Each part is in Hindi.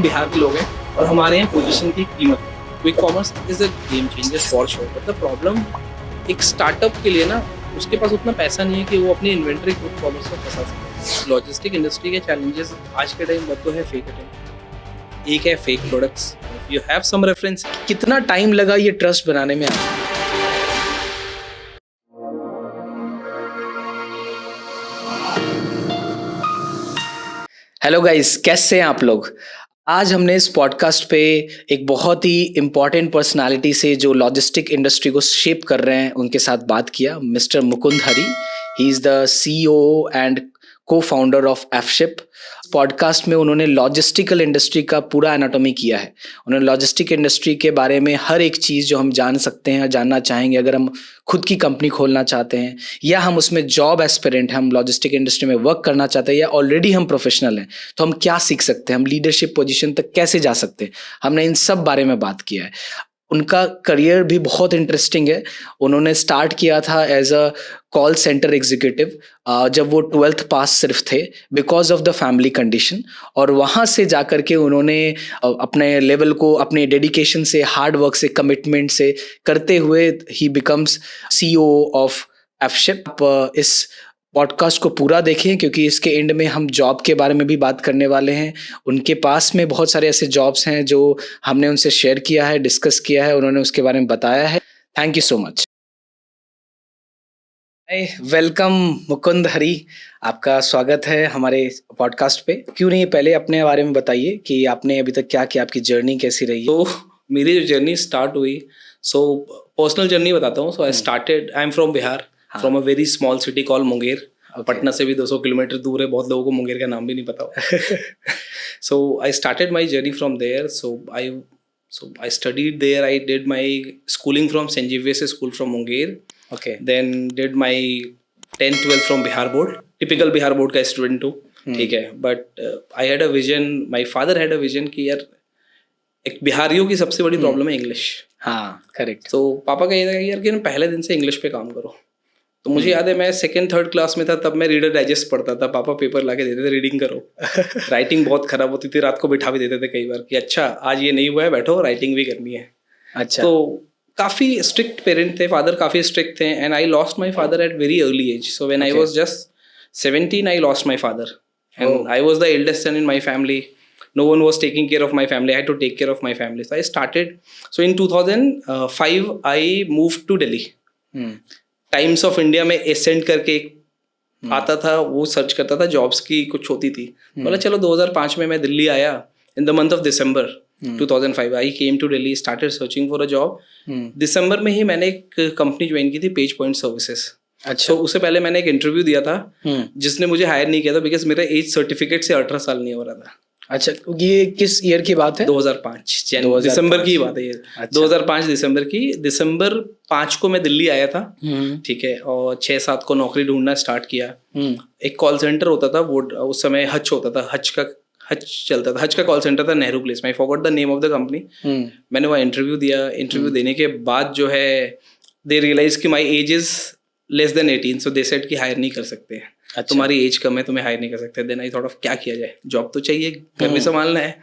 बिहार के लोग हैं और हमारे यहाँ पोजीशन की कीमत है। Quick commerce is a game changer for sure, but the problem एक स्टार्टअप के लिए ना, उसके पास उतना पैसा नहीं है कि वो अपनी इन्वेंट्री क्विक कॉमर्स में फंसा सके। लॉजिस्टिक इंडस्ट्री के चैलेंजेस आज के टाइम पर तो है फेक अटेम्प्ट, एक है fake products. You have some reference. कितना टाइम लगा ये ट्रस्ट बनाने में आपको? हेलो गाइस, कैसे हैं आप लोग? आज हमने इस पॉडकास्ट पे एक बहुत ही इम्पॉर्टेंट पर्सनालिटी से जो लॉजिस्टिक इंडस्ट्री को शेप कर रहे हैं उनके साथ बात किया। Mister Mukund Hari, he is the CEO and को फाउंडर ऑफ एफशिप। पॉडकास्ट में उन्होंने लॉजिस्टिकल इंडस्ट्री का पूरा एनाटॉमी किया है। उन्होंने लॉजिस्टिक इंडस्ट्री के बारे में हर एक चीज़ जो हम जान सकते हैं, जानना चाहेंगे, अगर हम खुद की कंपनी खोलना चाहते हैं या हम उसमें जॉब एस्पिरेंट हैं, हम लॉजिस्टिक इंडस्ट्री में वर्क करना चाहते हैं या ऑलरेडी हम प्रोफेशनल हैं, तो हम क्या सीख सकते हैं, हम लीडरशिप पोजीशन तक कैसे जा सकते हैं। हमने इन सब बारे में बात किया है। उनका करियर भी बहुत इंटरेस्टिंग है। उन्होंने स्टार्ट किया था as a call centre executive जब वो 12th पास सिर्फ थे, because of the family condition. और वहाँ से जाकर के उन्होंने अपने लेवल को अपने डेडिकेशन से, हार्ड वर्क से, कमिटमेंट से करते हुए ही बिकम्स CEO ऑफ एफशिप। इस पॉडकास्ट को पूरा देखें क्योंकि इसके एंड में हम जॉब के बारे में भी बात करने वाले हैं। उनके पास में बहुत सारे ऐसे जॉब्स हैं जो हमने उनसे शेयर किया है, डिस्कस किया है, उन्होंने उसके बारे में बताया है। Thank you so much. Welcome Mukund Hari, आपका स्वागत है हमारे पॉडकास्ट पे। क्यों नहीं पहले अपने बारे में बताइए कि आपने अभी तक क्या किया, आपकी जर्नी कैसी रही है? तो मेरी जो जर्नी स्टार्ट हुई, सो पर्सनल जर्नी बताता हूँ। So I am from Bihar, from a very small city call Munger. Patna से भी 200 किलोमीटर दूर है। बहुत लोगों को मुंगेर का नाम भी नहीं पता होगा। So I started my journey from there. So I studied there. I did my schooling from Saint Xavier's school from Munger. Okay. Then did my 10th 12th from Bihar board, typical Bihar board का student हूँ, ठीक है। But I had a vision, my father had a vision कि यार एक बिहारियों की सबसे बड़ी प्रॉब्लम है इंग्लिश। हाँ, करेक्ट। तो पापा का ये था कि यार कि ना पहले दिन से इंग्लिश पे काम करो। तो मुझे याद है मैं 2nd 3rd क्लास में था, तब मैं रीडर डाइजेस्ट पढ़ता था। पापा पेपर ला के देते थे, रीडिंग करो। राइटिंग बहुत खराब होती थी, रात को बिठा भी देते थे कई बार कि अच्छा आज ये नहीं हुआ है, बैठो राइटिंग भी करनी है। अच्छा। तो काफ़ी स्ट्रिक्ट पेरेंट थे, फादर काफ़ी स्ट्रिक्ट थे। And I lost my father at very early age. So when I was just 17 I lost my father and I was the eldest son in my family. No one was taking care of my family. I had to take care of my family. So I started. So in 2005 I moved to Delhi. Times of India में एसेंट करके एक आता था, वो सर्च करता था, जॉब्स की कुछ होती थी। बोला चलो 2005 में मैं दिल्ली आया। In the month of December 2005 I came to Delhi, started searching for a job. दिसंबर में ही मैंने एक कंपनी ज्वाइन की थी, पेज पॉइंट सर्विसेज। अच्छा। तो उससे पहले मैंने एक इंटरव्यू दिया था जिसने मुझे हायर नहीं किया था बिकॉज मेरा एज सर्टिफिकेट से 18 साल नहीं हो रहा था। अच्छा, ये किस ईयर की बात है? 2005 दिसंबर की बात है ये। अच्छा। 2005 दिसंबर की, दिसंबर 5 को मैं दिल्ली आया था, ठीक है। और 6-7 को नौकरी ढूंढना स्टार्ट किया। एक कॉल सेंटर होता था, वो उस समय हच होता था, हच चलता था, हच का कॉल सेंटर था नेहरू प्लेस में। I forgot the name of the company. मैंने वहाँ इंटरव्यू दिया। इंटरव्यू देने के बाद जो है दे रियलाइज कि my age is less than 18, so they said कि हायर नहीं कर सकते। अच्छा। तुम्हारी एज कम है, तुम्हें हायर नहीं कर सकते। देन आई थॉट ऑफ क्या किया जाए, जॉब तो चाहिए, घर भी संभालना है।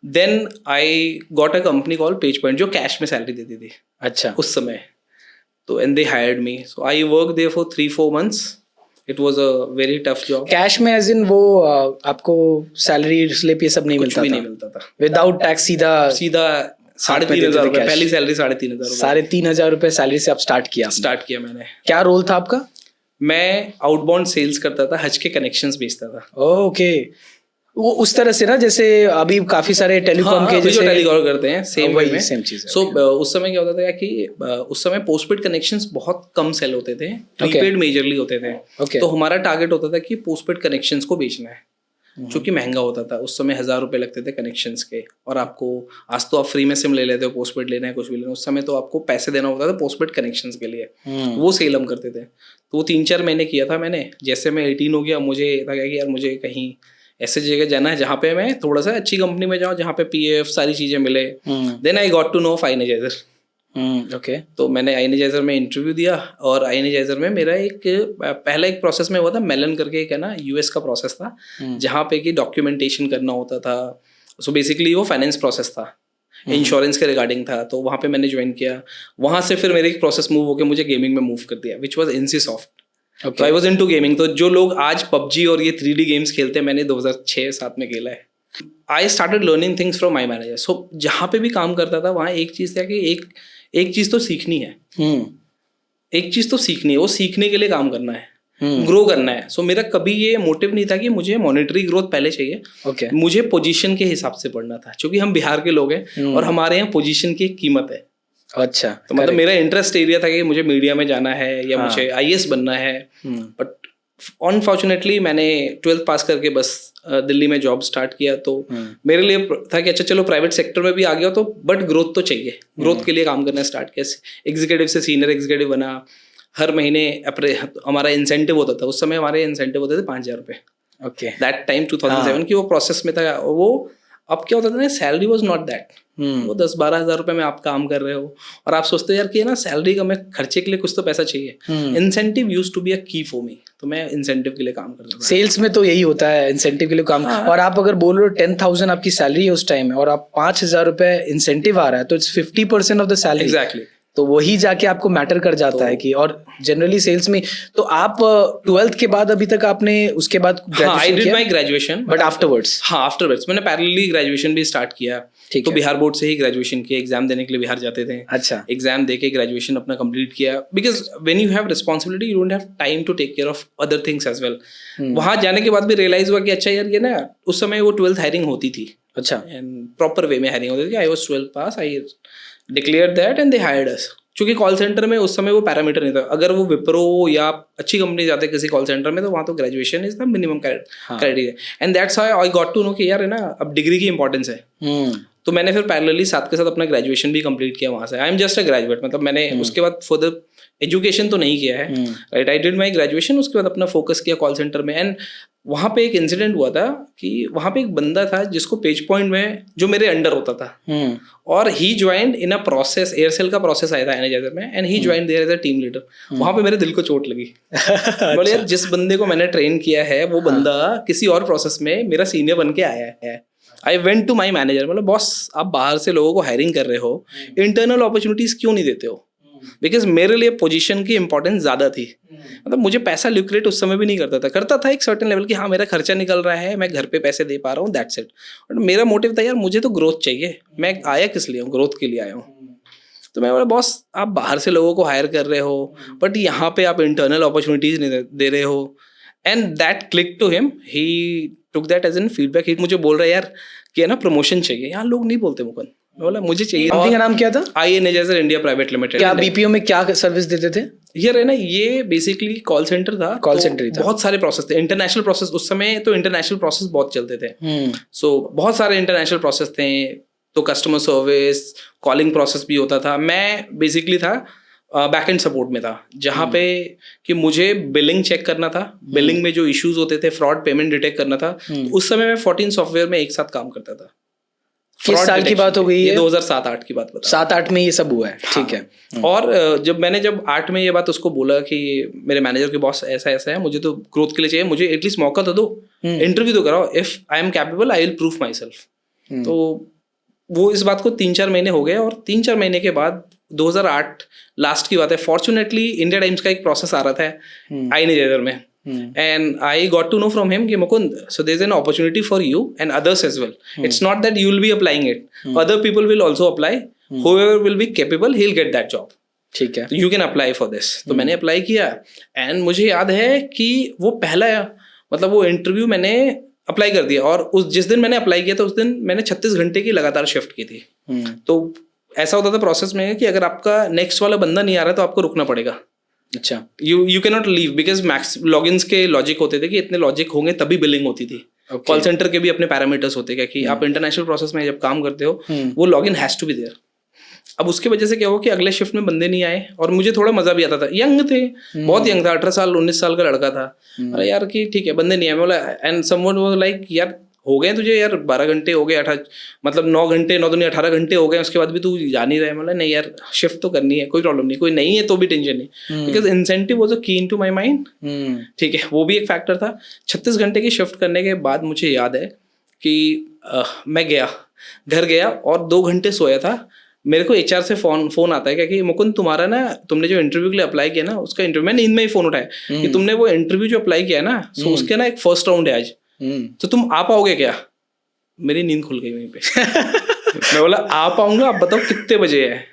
Then I got a company call page point जो कैश में सैलरी देती थी। अच्छा। उस समय तो and they hired me. So I work there for 3-4 months. It was a very tough job. Cash में एज इन वो आपको सैलरी स्लिप ये सब नहीं मिलता था? नहीं मिलता था। विदाउट टैक्स सीधा 3,500 रुपए, पहली सैलरी 3,500। 3,500 रुपए सैलरी से आप स्टार्ट किया मैंने। क्या रोल था आपका? मैं आउटबाउंड सेल्स करता था, हज के कनेक्शंस बेचता था। ओके। वो उस तरह से ना, जैसे अभी काफी सारे टेलीकॉम के जैसे टेलीकॉल करते हैं, सेम वही में सेम चीज है। सो उस समय क्या होता था कि उस समय पोस्टपेड कनेक्शंस बहुत कम सेल होते थे, प्रीपेड मेजरली होते थे। तो हमारा टारगेट होता था कि पोस्टपेड कनेक्शंस को बेचना है, जो कि महंगा होता था। उस समय 1,000 रुपए लगते थे कनेक्शंस के। और आपको आज तो आप फ्री में सिम ले लेते हो, पोस्टपेड लेना है कुछ भी लेना, उस समय तो आपको पैसे देना होता था पोस्टपेड कनेक्शंस के लिए। वो सेल हम करते थे। तो वो 3-4 महीने किया था मैंने। जैसे मैं 18 हो गया, मुझे था कि यार मुझे कहीं ऐसे जगह जाना है जहाँ पे मैं थोड़ा सा अच्छी कंपनी में जाऊँ, जहाँ पे PF सारी चीज़ें मिले। Then I got to know फाइनेजाइजर। ओके। तो मैंने आइनेजाइजर में इंटरव्यू दिया और आइनेजाइजर में मेरा पहला एक प्रोसेस में हुआ था, मेलन करके एक है ना US का प्रोसेस था, जहाँ पे कि डॉक्यूमेंटेशन करना होता था, सो बेसिकली वो फाइनेंस प्रोसेस था, इंश्योरेंस के रिगार्डिंग था, तो वहाँ पे मैंने ज्वाइन किया। वहाँ से फिर मेरे एक प्रोसेस मूव होकर मुझे गेमिंग में मूव कर दिया, विच वॉज NC Soft। तो I was into gaming. तो जो लोग आज PUBG और ये 3D गेम्स खेलते हैं, मैंने 2006-7 में खेला है। I started learning things from my manager. So जहाँ पे भी काम करता था वहाँ एक चीज़ था कि एक चीज़ तो सीखनी है, एक चीज़ तो सीखनी है, वो सीखने के लिए काम करना है, ग्रो करना है। सो मेरा कभी ये मोटिव नहीं था कि मुझे मॉनेटरी ग्रोथ पहले चाहिए, मुझे पोजीशन के हिसाब से पढ़ना था, क्योंकि हम बिहार के लोग हैं और हमारे यहाँ पोजीशन की एक कीमत है। अच्छा, तो मतलब मेरा इंटरेस्ट एरिया था कि मुझे मीडिया में जाना है या मुझे IAS बनना है। बट अनफॉर्चुनेटली मैंने 12th पास करके बस दिल्ली में जॉब स्टार्ट किया। तो मेरे लिए था कि अच्छा चलो प्राइवेट सेक्टर में भी आ गया तो, बट ग्रोथ तो चाहिए, ग्रोथ के लिए काम करना स्टार्ट किया। एग्जीक्यूटिव से सीनियर एग्जीक्यूटिव बना। हर महीने हमारा इंसेंटिव होता था, उस समय हमारे इंसेंटिव होते थे 5,000 रुपये। ओके, दैट टाइम 2007 की वो प्रोसेस में था वो। अब क्या होता था ना, सैलरी वॉज नॉट दैट। वो 10-12 हज़ार रुपये में आप काम कर रहे हो और आप सोचते हो यार कि ना सैलरी का, मैं खर्चे के लिए कुछ तो पैसा चाहिए। Incentive used to be a key for मी, तो मैं इंसेंटिव के लिए काम करता था। सेल्स में तो यही होता है, इंसेंटिव के लिए काम। और आप अगर बोल रहे हो 10,000 आपकी सैलरी है उस टाइम में और आप 5,000 रुपये इंसेंटिव आ रहा है, तो it's 50% of the salary. Exactly. तो वही जाके आपको मैटर कर जाता है कि, और जनरली सेल्स में तो आप 12th के बाद अभी तक आपने उसके बाद आई did my graduation, but afterwards afterwards मैंने पैरेलली ग्रेजुएशन भी स्टार्ट किया। तो बिहार बोर्ड से ही ग्रेजुएशन किया, एग्जाम देने के लिए बिहार जाते थे। अच्छा, एग्जाम देके ग्रेजुएशन अपना कंप्लीट किया, because when you have responsibility you don't have time to take care of other things as well. वहां जाने के बाद भी रियलाइज हुआ कि अच्छा यार ये ना, उस समय वो 12th हायरिंग होती थी। अच्छा, एंड प्रॉपर वे में हायरिंग होती थी। I was 12th pass, I declared that and they hired us. क्योंकि कॉल सेंटर में उस समय वो पैरामीटर नहीं था, अगर वो विप्रो या अच्छी कंपनी जाते किसी कॉल सेंटर में, तो वहाँ तो graduation is the minimum criteria. And that's how I got to know कि यार है ना, अब डिग्री की इंपॉर्टेंस है। तो मैंने फिर पैरेलली साथ के साथ अपना ग्रेजुएशन भी कंप्लीट किया वहाँ से। I am just a graduate, मतलब मैंने उसके बाद फर्दर एजुकेशन तो नहीं किया है, right. I did my graduation, उसके बाद अपना फोकस किया कॉल सेंटर में। एंड वहाँ पे एक इंसिडेंट हुआ था कि वहाँ पे एक बंदा था जिसको पेज पॉइंट में, जो मेरे अंडर होता था, और he joined in a process, Aircel का प्रोसेस आया था एनर्जाइजर में, and he joined there as a team leader. वहाँ पे मेरे दिल को चोट लगी। बोले यार, जिस बंदे को मैंने ट्रेन किया है वो बंदा किसी और प्रोसेस में मेरा सीनियर बन के आया है। I went to my manager, मतलब बॉस आप बाहर से लोगों को हायरिंग कर रहे हो, इंटरनल अपॉर्चुनिटीज क्यों नहीं देते हो? बिकॉज मेरे लिए पोजीशन की इंपॉर्टेंस ज़्यादा थी। मतलब मुझे पैसा ल्यूक्रेट उस समय भी नहीं करता था एक सर्टेन लेवल की, हाँ मेरा खर्चा निकल रहा है, मैं घर पे पैसे दे पा रहा हूँ, दैट्स इट। बट मेरा मोटिव था यार मुझे तो ग्रोथ चाहिए, मैं आया किस लिए हूँ? ग्रोथ के लिए आया हूँ। तो मैं बोला बॉस आप बाहर से लोगों को हायर कर रहे हो, बट यहाँ पे आप इंटरनल अपॉर्चुनिटीज नहीं दे रहे हो। And that click to him, he took that as an feedback. ही मुझे बोल रहा है यार कि है ना प्रमोशन चाहिए। यहाँ लोग नहीं बोलते मुकन, बोला मुझे चाहिए। कंपनी का नाम क्या था? आई एनर्जाइजर इंडिया प्राइवेट लिमिटेड। क्या BPO में क्या सर्विस देते थे? यार है ना, ये बेसिकली कॉल सेंटर था। कॉल सेंटर था, बहुत सारे प्रोसेस थे, इंटरनेशनल प्रोसेस। उस समय तो इंटरनेशनल प्रोसेस बहुत चलते थे। सो बहुत सारे इंटरनेशनल प्रोसेस थे, तो कस्टमर सर्विस, कॉलिंग प्रोसेस भी होता था। मैं बेसिकली था बैक एंड सपोर्ट में था, जहाँ पे कि मुझे बिलिंग चेक करना था, बिलिंग में जो इश्यूज होते थे, फ्रॉड पेमेंट डिटेक्ट करना था। उस समय मैं 14 सॉफ्टवेयर में एक साथ काम करता था। किस साल की बात हो गई है? 2007-8 की बात बता। 7-8 में ये सब हुआ है, ठीक है। और जब 8 में ये बात उसको बोला कि मेरे मैनेजर के बॉस ऐसा ऐसा है, मुझे तो ग्रोथ के लिए चाहिए, मुझे एटलीस्ट मौका तो दो, इंटरव्यू तो कराओ, if I am capable I will prove my self. तो वो इस बात को 3-4 महीने हो गए, और 3-4 महीने के बाद 2008 लास्ट की बात है, फॉर्चुनेटली इंडिया टाइम्स का एक प्रोसेस आ रहा था आई एनर्जाइजर में। And I got to know from him कि Mukund, so there's an opportunity for you and others as well. It's not that you will be applying it. Other people will also apply. Whoever will be capable, he'll get that job. ठीक है. You can apply for this. तो मैंने अप्लाई किया, and मुझे याद है कि वो पहला मतलब वो इंटरव्यू मैंने अप्लाई कर दिया, और उस जिस दिन मैंने अप्लाई किया था उस दिन मैंने 36 घंटे की लगातार शिफ्ट की थी। तो ऐसा होता था प्रोसेस में कि अगर आपका नेक्स्ट वाला बंदा नहीं आ रहा तो आपको रुकना पड़ेगा। अच्छा, you can not leave, because max logins के लॉजिक होते थे कि इतने लॉजिक होंगे तभी बिलिंग होती थी। कॉल सेंटर के भी अपने पैरामीटर्स होते हैं कि आप इंटरनेशनल प्रोसेस में जब काम करते हो वो login has to be there. अब उसके वजह से क्या हुआ कि अगले शिफ्ट में बंदे नहीं आए, और मुझे थोड़ा मजा भी आता था। यंग थे, बहुत यंग था, 18 साल 19 साल का लड़का था। अरे यार कि ठीक है बंदे नहीं आए, बोला, एंड समवन वाज लाइक यार हो गए तुझे यार 12 घंटे हो गए, 9 घंटे, 9 दूनी 18 घंटे हो गए, उसके बाद भी तू जा नहीं रहा। मतलब नहीं यार शिफ्ट तो करनी है, कोई प्रॉब्लम नहीं, कोई नहीं है तो भी टेंशन नहीं, बिकॉज इंसेंटिव वाज अ की इन टू माई माइंड। ठीक है, वो भी एक फैक्टर था। 36 घंटे की शिफ्ट करने के बाद मुझे याद है कि मैं घर गया और 2 घंटे सोया था। मेरे को HR से फोन आता है क्या कि मुकुंद तुम्हारा ना, तुमने जो इंटरव्यू के लिए अप्लाई किया ना, उसका इंटरव्यू, मैं नींद में ही फोन उठाया कि तुमने वो इंटरव्यू जो अप्लाई किया ना, सो उसके ना एक फर्स्ट राउंड है आज, तो तुम आ पाओगे क्या? मेरी नींद खुल गई वहीं पे। मैं बोला आ पाऊंगा, आप बताओ कितने बजे है?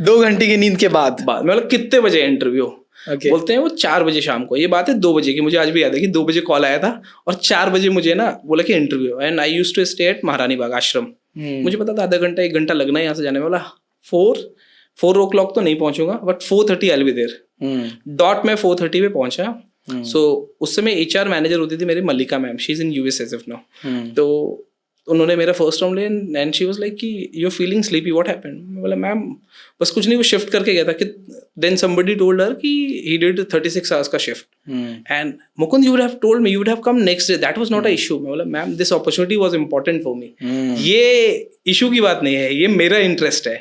2 घंटे की नींद के बाद मैं बोला कितने बजे है इंटरव्यू? बोलते हैं वो 4 बजे शाम को। ये बात है 2 बजे की, मुझे आज भी याद है कि 2 बजे कॉल आया था और 4 बजे मुझे ना बोला कि interview. And I used to stay at Maharani Bagh आश्रम। मुझे पता था आधा घंटा 1 घंटा लगना है यहाँ से जाने में। बोला 4 o'clock तो नहीं पहुंचूंगा, but 4:30 I will be there. Dot में 4:30 पे पहुंचा। सो उस समय HR मैनेजर होती थी मेरी Mallika ma'am, she is in US as of now. तो उन्होंने मेरा फर्स्ट राउंड लिया एंड शी वाज लाइक कि you are feeling sleepy, what happened? मैं बोला मैम बस कुछ नहीं, वो शिफ्ट करके गया था कि देन समबडी टोल्ड हर कि ही डिड 36 आवर्स का shift and Mukund you would have told me, you would have come next day, that was not a issue. मैं बोला ma'am this opportunity was important for me, ये इशू की बात नहीं है, ये मेरा इंटरेस्ट है।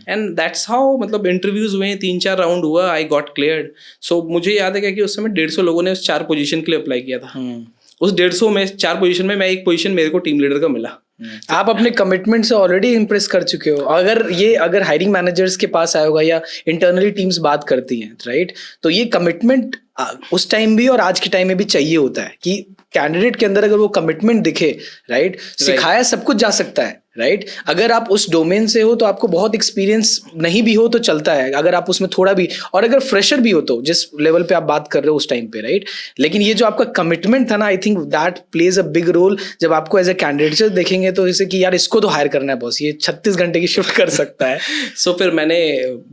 एंड दैट्स हाउ, मतलब इंटरव्यूज हुए, 3-4 राउंड हुआ, आई गॉट क्लियर्ड। सो मुझे याद है कि उस समय 150 लोगों ने उस 4 पोजीशन के लिए अप्लाई किया था। उस 150 में 4 पोजीशन में मैं एक पोजीशन मेरे को टीम लीडर का मिला। आप अपने कमिटमेंट से ऑलरेडी इम्प्रेस कर चुके हो। अगर हायरिंग मैनेजर्स के पास आया होगा या इंटरनली टीम्स बात करती हैं, राइट, तो ये कमिटमेंट उस टाइम भी और आज के टाइम में भी चाहिए होता है कि कैंडिडेट के अंदर अगर वो कमिटमेंट दिखे, राइट, सिखाया सब कुछ जा सकता है, राइट। अगर आप उस डोमेन से हो तो आपको बहुत एक्सपीरियंस नहीं भी हो तो चलता है, अगर आप उसमें थोड़ा भी, और अगर फ्रेशर भी हो तो जिस लेवल पे आप बात कर रहे हो उस टाइम पे, राइट। लेकिन ये जो आपका कमिटमेंट था ना, I think that plays a big role. जब आपको एज ए कैंडिडेट देखेंगे तो जैसे कि यार इसको तो हायर करना है बॉस, ये 36 घंटे की शिफ्ट कर सकता है। सो फिर मैंने,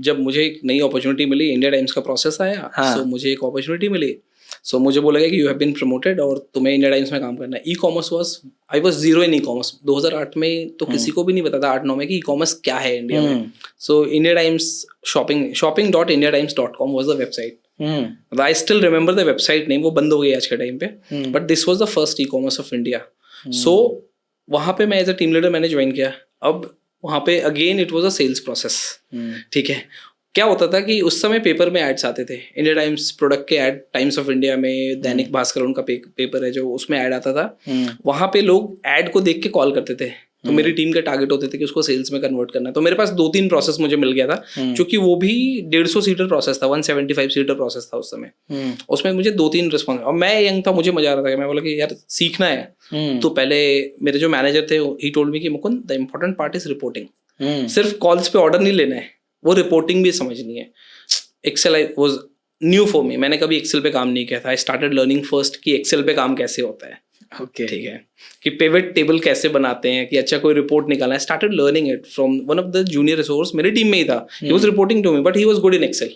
जब मुझे एक नई अपॉर्चुनिटी मिली, इंडिया टाइम्स का प्रोसेस आया, सो मुझे एक अपॉर्चुनिटी मिली। सो मुझे बोला गया कि यू हैव बीन प्रमोटेड और तुम्हें इंडिया टाइम्स में काम करना है। E-commerce I was zero in e-commerce. 2008 में तो किसी को भी नहीं पता था, 8-9 में, कि ई-कॉमर्स क्या है इंडिया में। So India times shopping.indiatimes.com was the website. I still remember the website name, वो बंद हो गई आज के टाइम पे, but this was the first e-commerce of India. So वहाँ पे मैं एज अ टीम लीडर मैंने ज्वाइन किया। अब वहाँ पे again it was a sales process, ठीक है। क्या होता था कि उस समय पेपर में एड्स आते थे, इंडिया टाइम्स प्रोडक्ट के एड, टाइम्स ऑफ इंडिया में, दैनिक भास्कर उनका पेपर है जो, उसमें ऐड आता था। वहाँ पे लोग ऐड को देख के कॉल करते थे, तो मेरी टीम के टारगेट होते थे कि उसको सेल्स में कन्वर्ट करना है। तो मेरे पास 2-3 प्रोसेस मुझे मिल गया था, क्योंकि वो भी 150 सीटर प्रोसेस था, 175 सीटर प्रोसेस था उस समय। उसमें मुझे 2-3 रिस्पॉन्स, और मैं यंग था, मुझे मजा आ रहा था। मैं बोला कि यार सीखना है। तो पहले मेरे जो मैनेजर थे, ही टोल्ड मी कि Mukund the important part is reporting. सिर्फ कॉल्स पे ऑर्डर नहीं लेना है, वो रिपोर्टिंग भी समझनी है। Excel was new for me, मैंने कभी एक्सेल पे काम नहीं किया था। आई स्टार्टेड लर्निंग फर्स्ट कि एक्सेल पे काम कैसे होता है, ओके, ठीक है, कि पिवट टेबल कैसे बनाते हैं, कि अच्छा कोई रिपोर्ट निकालना है। Started learning it from one of the junior resource, मेरी टीम में ही था। He was reporting to me but he was good in Excel.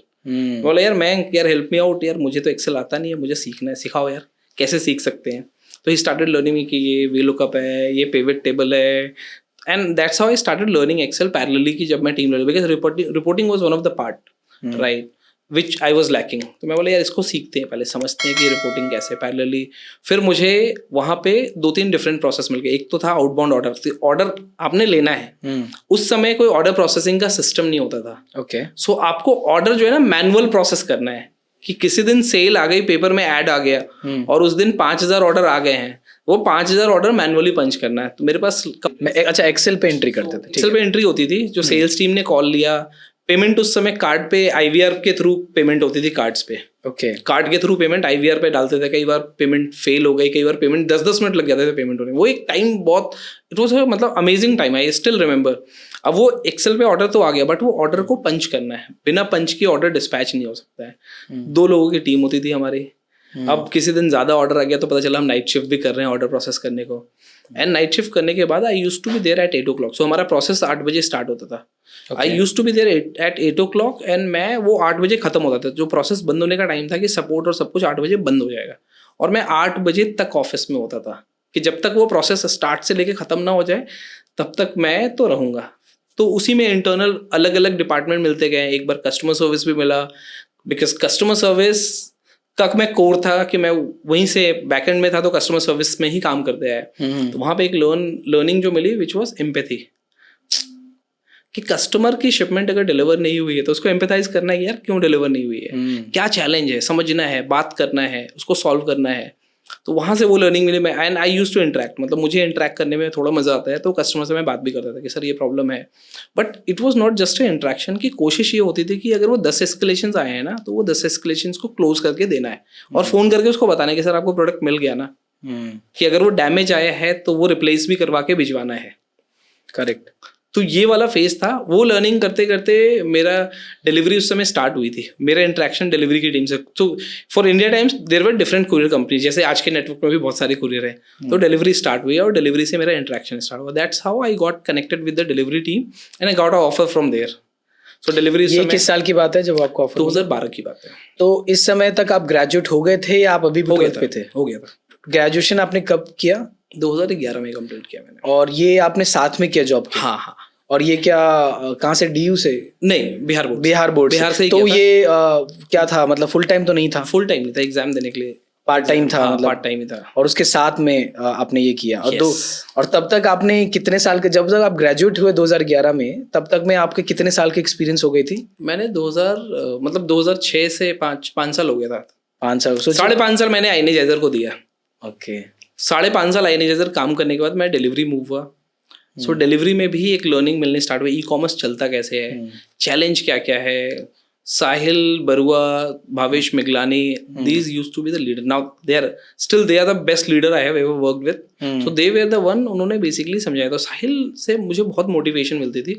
बोला यार हेल्प मी आउट यार, मुझे तो एक्सेल आता नहीं है, मुझे सीखना है, सिखाओ यार कैसे सीख सकते हैं। तो ही स्टार्टेड लर्निंग कि ये VLOOKUP है, ये पिवट टेबल है, and that's how I started learning Excel parallelly की जब मैं team leader, because reporting was one of the part, right, which I was lacking. तो मैं बोला यार इसको सीखते हैं, पहले समझते हैं कि रिपोर्टिंग कैसे पैरेलली। फिर मुझे वहाँ पे 2-3 डिफरेंट प्रोसेस मिल गए। एक तो था आउटबाउंड ऑर्डर आपने लेना है। उस समय कोई ऑर्डर प्रोसेसिंग का सिस्टम नहीं होता था, ओके। सो आपको ऑर्डर जो है ना मैनुअल प्रोसेस करना है, कि किसी दिन सेल आ गई, पेपर में ऐड आ गया, और उस दिन 5000 ऑर्डर आ गए हैं, वो 5000 ऑर्डर मैनुअली पंच करना है। तो मेरे पास अच्छा एक्सेल पे एंट्री करते थे, एक्सेल पे एंट्री होती थी, जो सेल्स टीम ने कॉल लिया। पेमेंट उस समय कार्ड पे IVR के थ्रू पेमेंट होती थी, कार्ड्स पे, ओके, कार्ड के थ्रू पेमेंट IVR पे डालते थे। कई बार पेमेंट फेल हो गई, कई बार पेमेंट 10-10 मिनट लग जाते थे पेमेंट होने। वो एक टाइम बहुत, इट वाज मतलब amazing time, I still remember. अब वो एक्सेल पे ऑर्डर तो आ गया, बट वो ऑर्डर को पंच करना है, बिना पंच के ऑर्डर डिस्पैच नहीं हो सकता है। 2 लोगों की टीम होती थी हमारी। अब किसी दिन ज्यादा ऑर्डर आ गया तो पता चला हम नाइट शिफ्ट भी कर रहे हैं ऑर्डर प्रोसेस करने को। एंड नाइट शिफ्ट करने के बाद I used to be there at 8 o'clock। So हमारा प्रोसेस 8 बजे स्टार्ट होता था। I used to be there at 8 o'clock and मैं वो 8 बजे खत्म होता था। जो प्रोसेस बंद होने का टाइम था कि सपोर्ट और सब कुछ 8 बजे बंद हो जाएगा, और मैं 8 बजे तक ऑफिस में होता था, कि जब तक वो प्रोसेस स्टार्ट से लेके खत्म ना हो जाए तब तक मैं तो रहूँगा। तो उसी में इंटरनल अलग अलग डिपार्टमेंट मिलते गए। एक बार कस्टमर सर्विस भी मिला, बिकॉज कस्टमर सर्विस का मैं कोर था, कि मैं वहीं से बैकएंड में था, तो कस्टमर सर्विस में ही काम करते आए। तो वहाँ पे एक लर्निंग जो मिली विच वॉज एम्पैथी, कि कस्टमर की शिपमेंट अगर डिलीवर नहीं हुई है तो उसको एम्पैथाइज करना है, यार क्यों डिलीवर नहीं हुई है, क्या चैलेंज है, समझना है, बात करना है, उसको सॉल्व करना है। तो वहाँ से वो लर्निंग मिली। मैं and I use to interact, मतलब मुझे इंटरेक्ट करने में थोड़ा मजा आता है, तो कस्टमर से मैं बात भी करता था कि सर ये प्रॉब्लम है। But it was not just a interaction की कोशिश ये होती थी कि अगर वो 10 एस्केलेशन आए हैं ना, तो वो 10 एस्केलेशन को क्लोज करके देना है और फोन करके उसको बताना है कि सर आपको प्रोडक्ट मिल गया ना, कि अगर वो डैमेज आया है तो वो रिप्लेस भी करवा के भिजवाना है। करेक्ट। तो ये वाला फेज था। वो लर्निंग करते करते मेरा डिलीवरी उस समय स्टार्ट हुई थी, मेरा इंटरेक्शन डिलीवरी की टीम से। तो for India Times there were different courier company, जैसे आज के नेटवर्क में भी बहुत सारे कुरियर हैं। तो डिलीवरी स्टार्ट हुई और डिलीवरी से मेरा इंटरेक्शन स्टार्ट हुआ। That's how I got connected with the delivery team and I got a offer from there. So delivery ये किस साल की बात है जब आपको ऑफर? 2012 की बात है। तो इस समय तक आप ग्रेजुएट हो गए थे या आप अभी भी ट्वेल्थ पे थे? हो गया था। ग्रेजुएशन आपने कब किया? 2011 में कंप्लीट किया मैंने। और ये आपने साथ में किया जॉब किया? हाँ हाँ। और ये क्या कहाँ से, DU से? नहीं, बिहार बोर्ड। बिहार से। तो ये क्या था, मतलब फुल टाइम तो नहीं था? फुल टाइम नहीं था, एग्जाम देने के लिए पार्ट टाइम था। मतलब पार्ट टाइम ही था। और उसके साथ में आपने ये किया। और Yes. और तब तक आपने कितने साल के, जब तक आप ग्रेजुएट हुए 2011 में, तब तक में आपके कितने साल की एक्सपीरियंस हो गई थी? मैंने 2006 से 5 साल हो गया था। 5 साल? 5.5 साल मैंने आईनेजाइजर को दिया। ओके। 5.5 साल आईनेजाइजर काम करने के बाद मैं डिलीवरी मूव हुआ। सो डिलीवरी में भी एक लर्निंग मिलनी स्टार्ट हुई। ई कॉमर्स चलता कैसे है, चैलेंज क्या क्या है। Sahil Barua, Bhavesh Miglani, these used to be the leader. Now they are the best leader I have ever worked with. So they were the one, उन्होंने बेसिकली समझाया। तो साहिल से मुझे बहुत मोटिवेशन मिलती थी।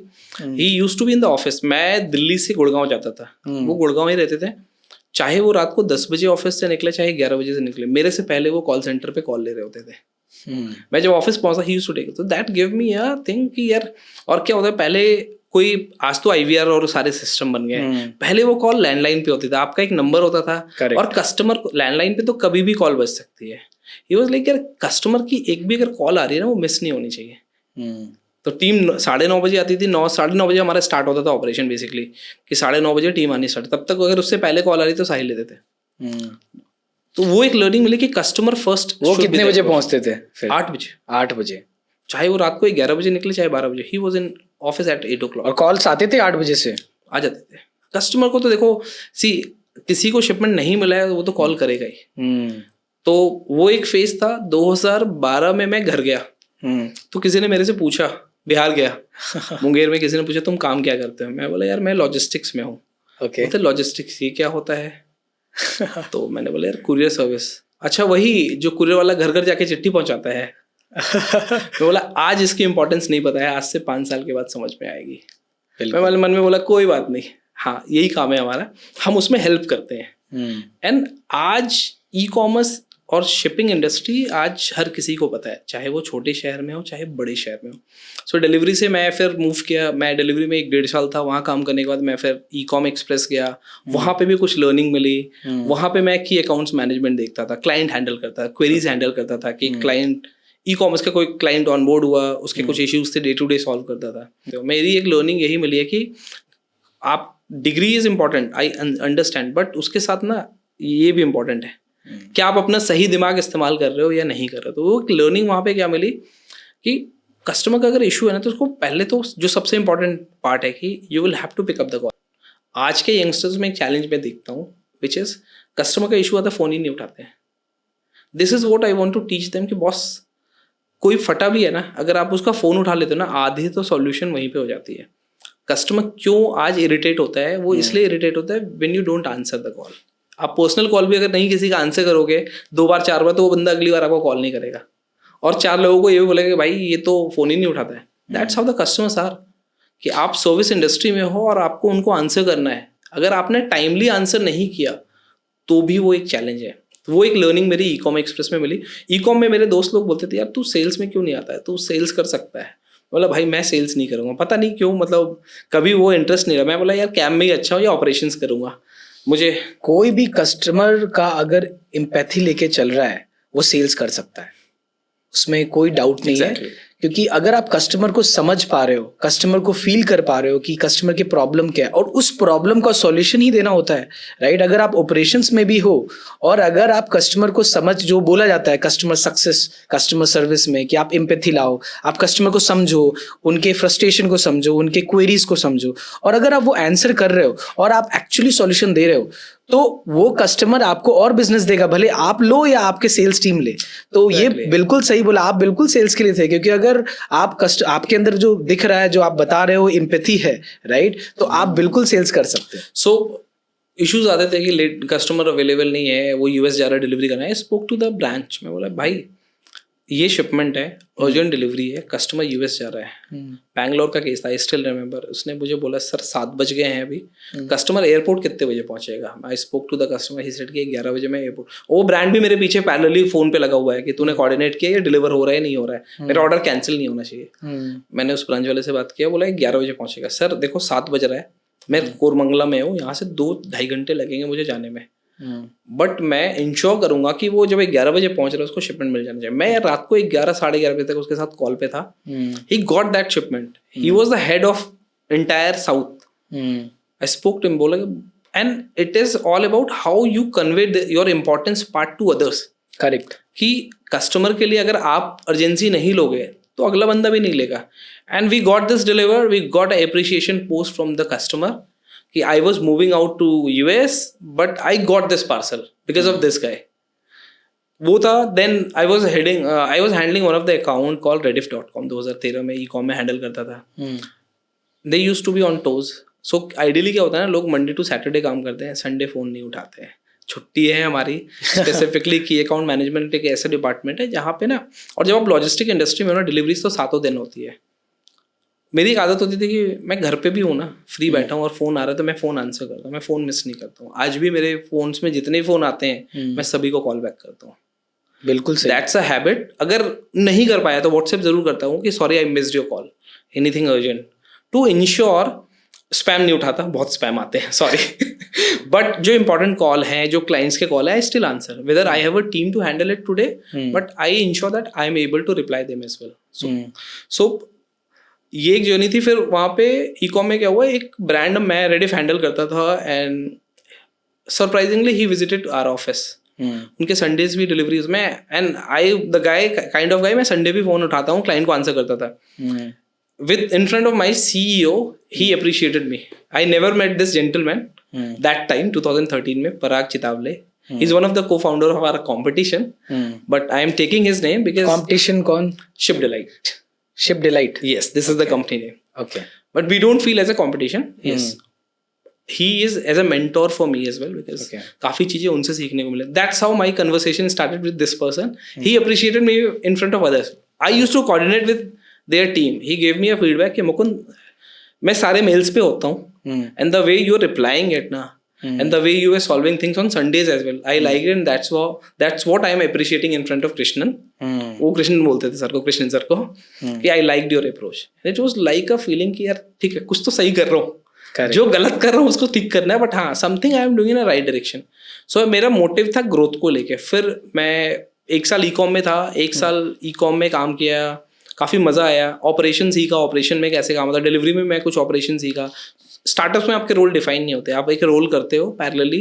He used to be in the office. मैं दिल्ली से गुड़गांव जाता था, वो गुड़गांव ही रहते थे। चाहे वो रात को 10 बजे ऑफिस से निकले, चाहे 11 बजे से निकले, मेरे से पहले वो कॉल सेंटर पे कॉल ले रहे होते थे। मैं जब ऑफिस पहुंचा, ही यूज्ड टू टेक। तो that give me a thing कि यार, और क्या होता है, पहले कोई, आज तो IVR और सारे सिस्टम बन गए हैं। पहले वो कॉल लैंडलाइन पे होती था, आपका एक नंबर होता था। Correct. और कस्टमर को लैंडलाइन पे तो कभी भी कॉल बज सकती है। ही वाज लाइक यार, कस्टमर की एक भी अगर कॉल आ रही है ना, वो मिस नहीं होनी चाहिए। तो टीम 9:30 बजे आती थी, 9-9:30 बजे हमारा स्टार्ट होता था ऑपरेशन बेसिकली, कि 9:30 बजे टीम आनी स्टार्ट। तब तक अगर उससे पहले कॉल आ रही तो साहिल लेते थे। तो वो एक लर्निंग मिली कि कस्टमर फर्स्ट। वो कितने बजे पहुंचते थे फिर? 8 बजे। 8 बजे, चाहे वो रात को 11 बजे निकले, चाहे 12 बजे। He was in office at 8 o'clock। और कॉल्स आते थे 8 बजे से? आ जाते थे। कस्टमर को तो देखो, किसी को शिपमेंट नहीं मिला है वो तो कॉल करेगा ही। तो वो एक फेज था। 2012 में मैं घर गया, तो किसी ने मेरे से पूछा, बिहार गया मुंगेर में, किसी ने पूछा तुम काम क्या करते हो? मैं बोला यार मैं लॉजिस्टिक्स में हूँ। ओके। तो लॉजिस्टिक्स ये क्या होता है? तो मैंने बोला यार कुरियर सर्विस। अच्छा, वही जो कुरियर वाला घर घर जाके चिट्ठी पहुंचाता है। मैं बोला आज इसकी इंपॉर्टेंस नहीं पता है, आज से 5 साल के बाद समझ में आएगी। मैं वाले मन में बोला कोई बात नहीं, हाँ यही काम है हमारा, हम उसमें हेल्प करते हैं। एंड आज ई कॉमर्स और शिपिंग इंडस्ट्री आज हर किसी को पता है, चाहे वो छोटे शहर में हो चाहे बड़े शहर में हो। सो डिलीवरी से मैं फिर मूव किया। मैं डिलीवरी में 1-1.5 साल था। वहाँ काम करने के बाद मैं फिर ई कॉम एक्सप्रेस गया। वहाँ पे भी कुछ लर्निंग मिली। वहाँ पे मैं की अकाउंट्स मैनेजमेंट देखता था, क्लाइंट हैंडल करता था, क्वेरीज हैंडल करता था कि क्लाइंट, ई कॉमर्स का कोई क्लाइंट ऑन बोर्ड हुआ, उसके कुछ इश्यूज थे, डे टू डे सॉल्व करता था। तो मेरी एक लर्निंग यही मिली है कि आप, degree is important, I understand, but उसके साथ ना ये भी इम्पॉर्टेंट है कि आप अपना सही दिमाग इस्तेमाल कर रहे हो या नहीं कर रहे हो। तो वो लर्निंग वहाँ पे क्या मिली कि कस्टमर का अगर इशू है ना, तो उसको पहले तो जो सबसे इंपॉर्टेंट पार्ट है कि you will have to pick up the call. आज के यंगस्टर्स में एक चैलेंज मैं देखता हूँ, विच इज कस्टमर का इशू आता है, फ़ोन ही नहीं उठाते हैं। This is what I want to teach them कि बॉस, कोई फटा भी है ना, अगर आप उसका फ़ोन उठा लेते हो ना, आधी तो सॉल्यूशन वहीं पे हो जाती है। कस्टमर क्यों आज इरिटेट होता है? वो इसलिए इरिटेट होता है when you don't answer the call. आप पर्सनल कॉल भी अगर नहीं किसी का आंसर करोगे 2 बार 4 बार, तो वो बंदा अगली बार आपको कॉल नहीं करेगा और 4 लोगों को ये भी बोलेगा कि भाई ये तो फ़ोन ही नहीं उठाता है। That's how the customers are. कि आप सर्विस इंडस्ट्री में हो और आपको उनको आंसर करना है, अगर आपने टाइमली आंसर नहीं किया तो भी वो एक चैलेंज है। तो वो एक लर्निंग मेरी ई कॉम एक्सप्रेस में मिली। ई कॉम में मेरे दोस्त लोग बोलते थे यार तू सेल्स में क्यों नहीं आता है, तू सेल्स कर सकता है। बोला भाई मैं सेल्स नहीं करूँगा, पता नहीं क्यों, मतलब कभी वो इंटरेस्ट नहीं रहा। मैं बोला यार कैम में ही अच्छा हो या ऑपरेशंस करूँगा। मुझे कोई भी कस्टमर का अगर एम्पैथी लेके चल रहा है वो सेल्स कर सकता है, उसमें कोई डाउट नहीं है क्योंकि अगर आप कस्टमर को समझ पा रहे हो, कस्टमर को फील कर पा रहे हो कि कस्टमर की प्रॉब्लम क्या है और उस प्रॉब्लम का सॉल्यूशन ही देना होता है, राइट। अगर आप ऑपरेशंस में भी हो और अगर आप कस्टमर को समझ, जो बोला जाता है कस्टमर सक्सेस, कस्टमर सर्विस में, कि आप एम्पैथी लाओ, आप कस्टमर को समझो, उनके फ्रस्ट्रेशन को समझो, उनके क्वेरीज को समझो, और अगर आप वो आंसर कर रहे हो और आप एक्चुअली सॉल्यूशन दे रहे हो, तो वो कस्टमर आपको और बिजनेस देगा, भले आप लो या आपके सेल्स टीम ले। तो ये बिल्कुल सही बोला, आप बिल्कुल सेल्स के लिए थे, क्योंकि अगर आपके अंदर जो दिख रहा है, जो आप बता रहे हो एम्पैथी है, राइट, तो आप बिल्कुल सेल्स कर सकते हैं। सो इश्यूज आते थे कि लेट कस्टमर अवेलेबल नहीं है, वो यूएस जा रहा है डिलीवरी करना है। स्पोक टू द ब्रांच, मैं बोला भाई ये शिपमेंट है, अर्जेंट डिलीवरी है, कस्टमर यूएस जा रहा है। बैंगलोर का केस था, आई स्टिल रिमेंबर। उसने मुझे बोला सर 7 बज गए हैं अभी, कस्टमर एयरपोर्ट कितने बजे पहुंचेगा? I spoke to the customer, he said कि 11 बजे मैं एयरपोर्ट। वो ब्रांड भी मेरे पीछे पैरेलली फोन पे लगा हुआ है कि तूने कोऑर्डिनेट किया, ये डिलीवर हो रहा है नहीं हो रहा है, मेरा ऑर्डर कैंसिल नहीं होना चाहिए। मैंने उस ब्रांच वाले से बात किया, बोला 11 बजे पहुंचेगा। सर देखो 7 बज रहा है, मैं कोरमंगला में हूँ, यहाँ से 2-2.5 घंटे लगेंगे मुझे जाने में, बट मैं इंश्योर करूंगा कि वो जब 11 बजे पहुंच रहा है उसको शिपमेंट मिल जाना चाहिए। मैं रात को 11-11:30 बजे तक उसके साथ कॉल पे था। He got that shipment, he was the head of entire south. I spoke to him, बोला and it is all about how you convey your importance part to others. Correct, कि कस्टमर के लिए अगर आप अर्जेंसी नहीं लोगे तो अगला बंदा भी नहीं लेगा। And we got this deliver, we got appreciation post from the customer कि I was moving out to US but I got this parcel because of this guy. वो था। then I was handling one of the account called Rediff.com, 2013 में e-com में हैंडल करता था। They used to be on toes. So ideally क्या होता है ना, लोग मंडे टू सैटरडे काम करते हैं, संडे फोन नहीं उठाते हैं। छुट्टी है हमारी स्पेसिफिकली की अकाउंट मैनेजमेंट एक ऐसा डिपार्टमेंट है जहाँ पे ना, और जब आप लॉजिस्टिक इंडस्ट्री में हो ना, डिलीवरीज तो 7 दिन होती है। मेरी एक आदत होती थी कि मैं घर पे भी हूँ ना, फ्री बैठा हूँ और फोन आ रहा है तो मैं फोन आंसर करता हूँ, मैं फोन मिस नहीं करता हूँ। आज भी मेरे फोन्स में जितने फोन आते हैं मैं सभी को कॉल बैक करता हूँ। बिल्कुल सही, दैट्स अ हैबिट। अगर नहीं कर पाया तो व्हाट्सएप जरूर करता हूँ कि sorry I missed your call, anything urgent, to ensure. Spam नहीं उठाता, बहुत स्पैम आते हैं, सॉरी बट जो इंपॉर्टेंट कॉल है, जो क्लाइंट्स के कॉल है, I still answer whether I have a team to handle it today, but I ensure that I am able to reply them as well. So ये एक जर्नी थी। फिर वहाँ पे ई-कॉम में क्या हुआ, एक ब्रांड मैं रेडिफ हैंडल करता था and surprisingly he visited our office. उनके संडेज भी डिलीवरीज में, and I the guy kind of guy, मैं संडे भी फोन उठाता हूँ, क्लाइंट को आंसर करता था with in front of my CEO। He appreciated me. I never met this gentleman that time 2013 में, Parag Chitavale. He is one of the co-founder of our competition, but I am taking his name because competition कौन? Ship Delight. Ship Delight. Yes, this is the company name. Okay. But we don't feel as a competition. Yes. He is as a mentor for me as well because काफी चीजें उनसे सीखने को मिले. That's how my conversation started with this person. He appreciated me in front of others. I used to coordinate with their team. He gave me a feedback कि मुकुंद मैं सारे मेल्स पे होता हूँ and the way you are replying it ना, and the way you are solving things on Sundays as well, I like it, and that's what I am appreciating in front of Krishnan. वो कृष्णन बोलते थे सर को, कृष्णन सर को, कि I liked your approach. It was like a feeling कि यार ठीक है, कुछ तो सही कर रहा हूँ, जो गलत कर रहा हूँ उसको ठीक करना है, बट हाँ something I am doing in a right direction. So मेरा मोटिव था ग्रोथ को लेके. फिर मैं 1 साल ई-कॉम में था, 1 साल ई-कॉम में काम किया, काफ़ी मज़ा आया. ऑपरेशन सीखा, ऑपरेशन में कैसे काम होता है, डिलीवरी में मैं कुछ ऑपरेशन सीखा. स्टार्टअप्स में आपके रोल डिफाइन नहीं होते, आप एक रोल करते हो parallelly.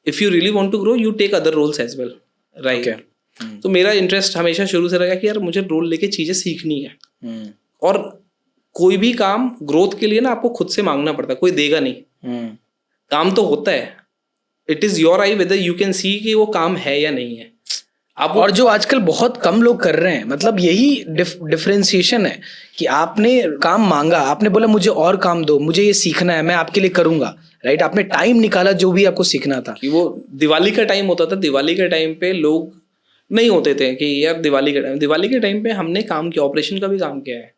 If you really want to grow you take other roles as well, right. तो मेरा इंटरेस्ट हमेशा शुरू से रहा कि यार मुझे रोल लेके चीज़ें सीखनी है. और कोई भी काम ग्रोथ के लिए ना आपको खुद से मांगना पड़ता है, कोई देगा नहीं. काम तो होता है, it is your I whether you can see कि वो काम है या नहीं है. आप और जो आजकल बहुत कम लोग कर रहे हैं, मतलब यही डिफरेंशिएशन है कि आपने काम मांगा, आपने बोला मुझे और काम दो, मुझे ये सीखना है, मैं आपके लिए करूंगा, राइट. आपने टाइम निकाला जो भी आपको सीखना था. कि वो दिवाली का टाइम होता था, दिवाली के टाइम पे लोग नहीं होते थे कि यार दिवाली के टाइम पे हमने काम किया, ऑपरेशन का भी काम किया है,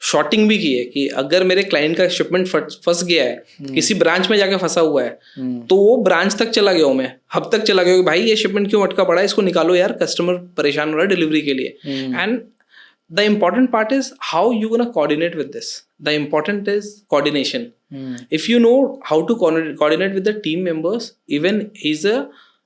शॉर्टिंग भी की है. कि अगर मेरे क्लाइंट का शिपमेंट फंस गया है, किसी ब्रांच में जाके फंसा हुआ है, तो वो ब्रांच तक चला गया हूँ मैं, हब तक चला गया हूँ, भाई ये शिपमेंट क्यों अटका पड़ा है, इसको निकालो यार, कस्टमर परेशान हो रहा है डिलीवरी के लिए. And the important part is how you gonna coordinate with this. The important is coordination. If you know how to coordinate with the team members, even he is a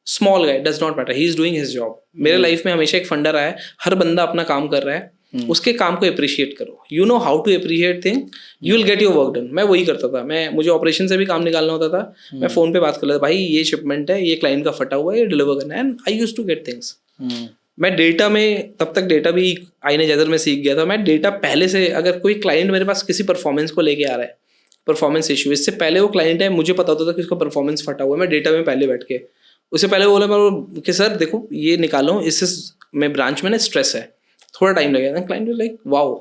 small guy, does not matter, he is doing his job. मेरे लाइफ में हमेशा एक फंडा रहा है, हर बंदा अपना काम कर रहा है, उसके काम को अप्रिशिएट करो, you know how to appreciate thing, you will get your work done. मैं वही करता था, मुझे ऑपरेशन से भी काम निकालना होता था, मैं फोन पे बात कर लेता, भाई ये शिपमेंट है, ये क्लाइंट का फटा हुआ है, ये डिलीवर करना है, and I used to get things. मैं डेटा में, तब तक डेटा भी आईने जैदर में सीख गया था, मैं डेटा पहले से, अगर कोई क्लाइंट मेरे पास किसी परफॉर्मेंस को लेके आ रहा है, परफॉर्मेंस इशू, इससे पहले वो क्लाइंट है, मुझे पता होता था कि उसका परफॉर्मेंस फटा हुआ है, मैं डेटा में पहले बैठ के उससे पहले बोला मैं कि सर देखो ये निकालो, इससे मैं ब्रांच में ना स्ट्रेस है, थोड़ा टाइम लगेगा। Client was like wow,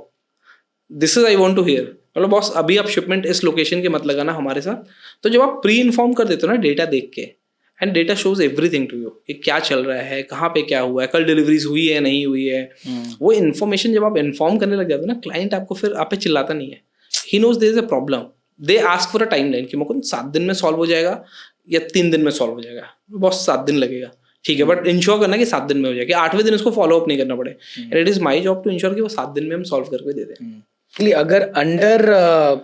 this is I want to hear. मतलब बॉस अभी आप शिपमेंट इस लोकेशन के मत लगाना हमारे साथ। तो जब आप प्री इन्फॉर्म कर देते हो ना डेटा देख के, and data shows everything to you, कि क्या चल रहा है, कहाँ पे क्या हुआ है, कल डिलीवरीज हुई है नहीं हुई है, वो इन्फॉर्मेशन जब आप इन्फॉर्म करने लग जाते हो ना, क्लाइंट आपको फिर आप पे चिल्लाता नहीं है, he knows there is a problem, they ask for a time line कि मेरे को 7 दिन में सॉल्व हो जाएगा या 3 दिन में सॉल्व हो जाएगा। बॉस 7 दिन लगेगा, ठीक है, बट इंश्योर करना कि 7 दिन में हो जाए, कि 8वें दिन उसको फॉलो अप नहीं करना पड़े, and it is my job to ensure कि वो 7 दिन में हम सॉल्व करके दे दें। अगर अंडर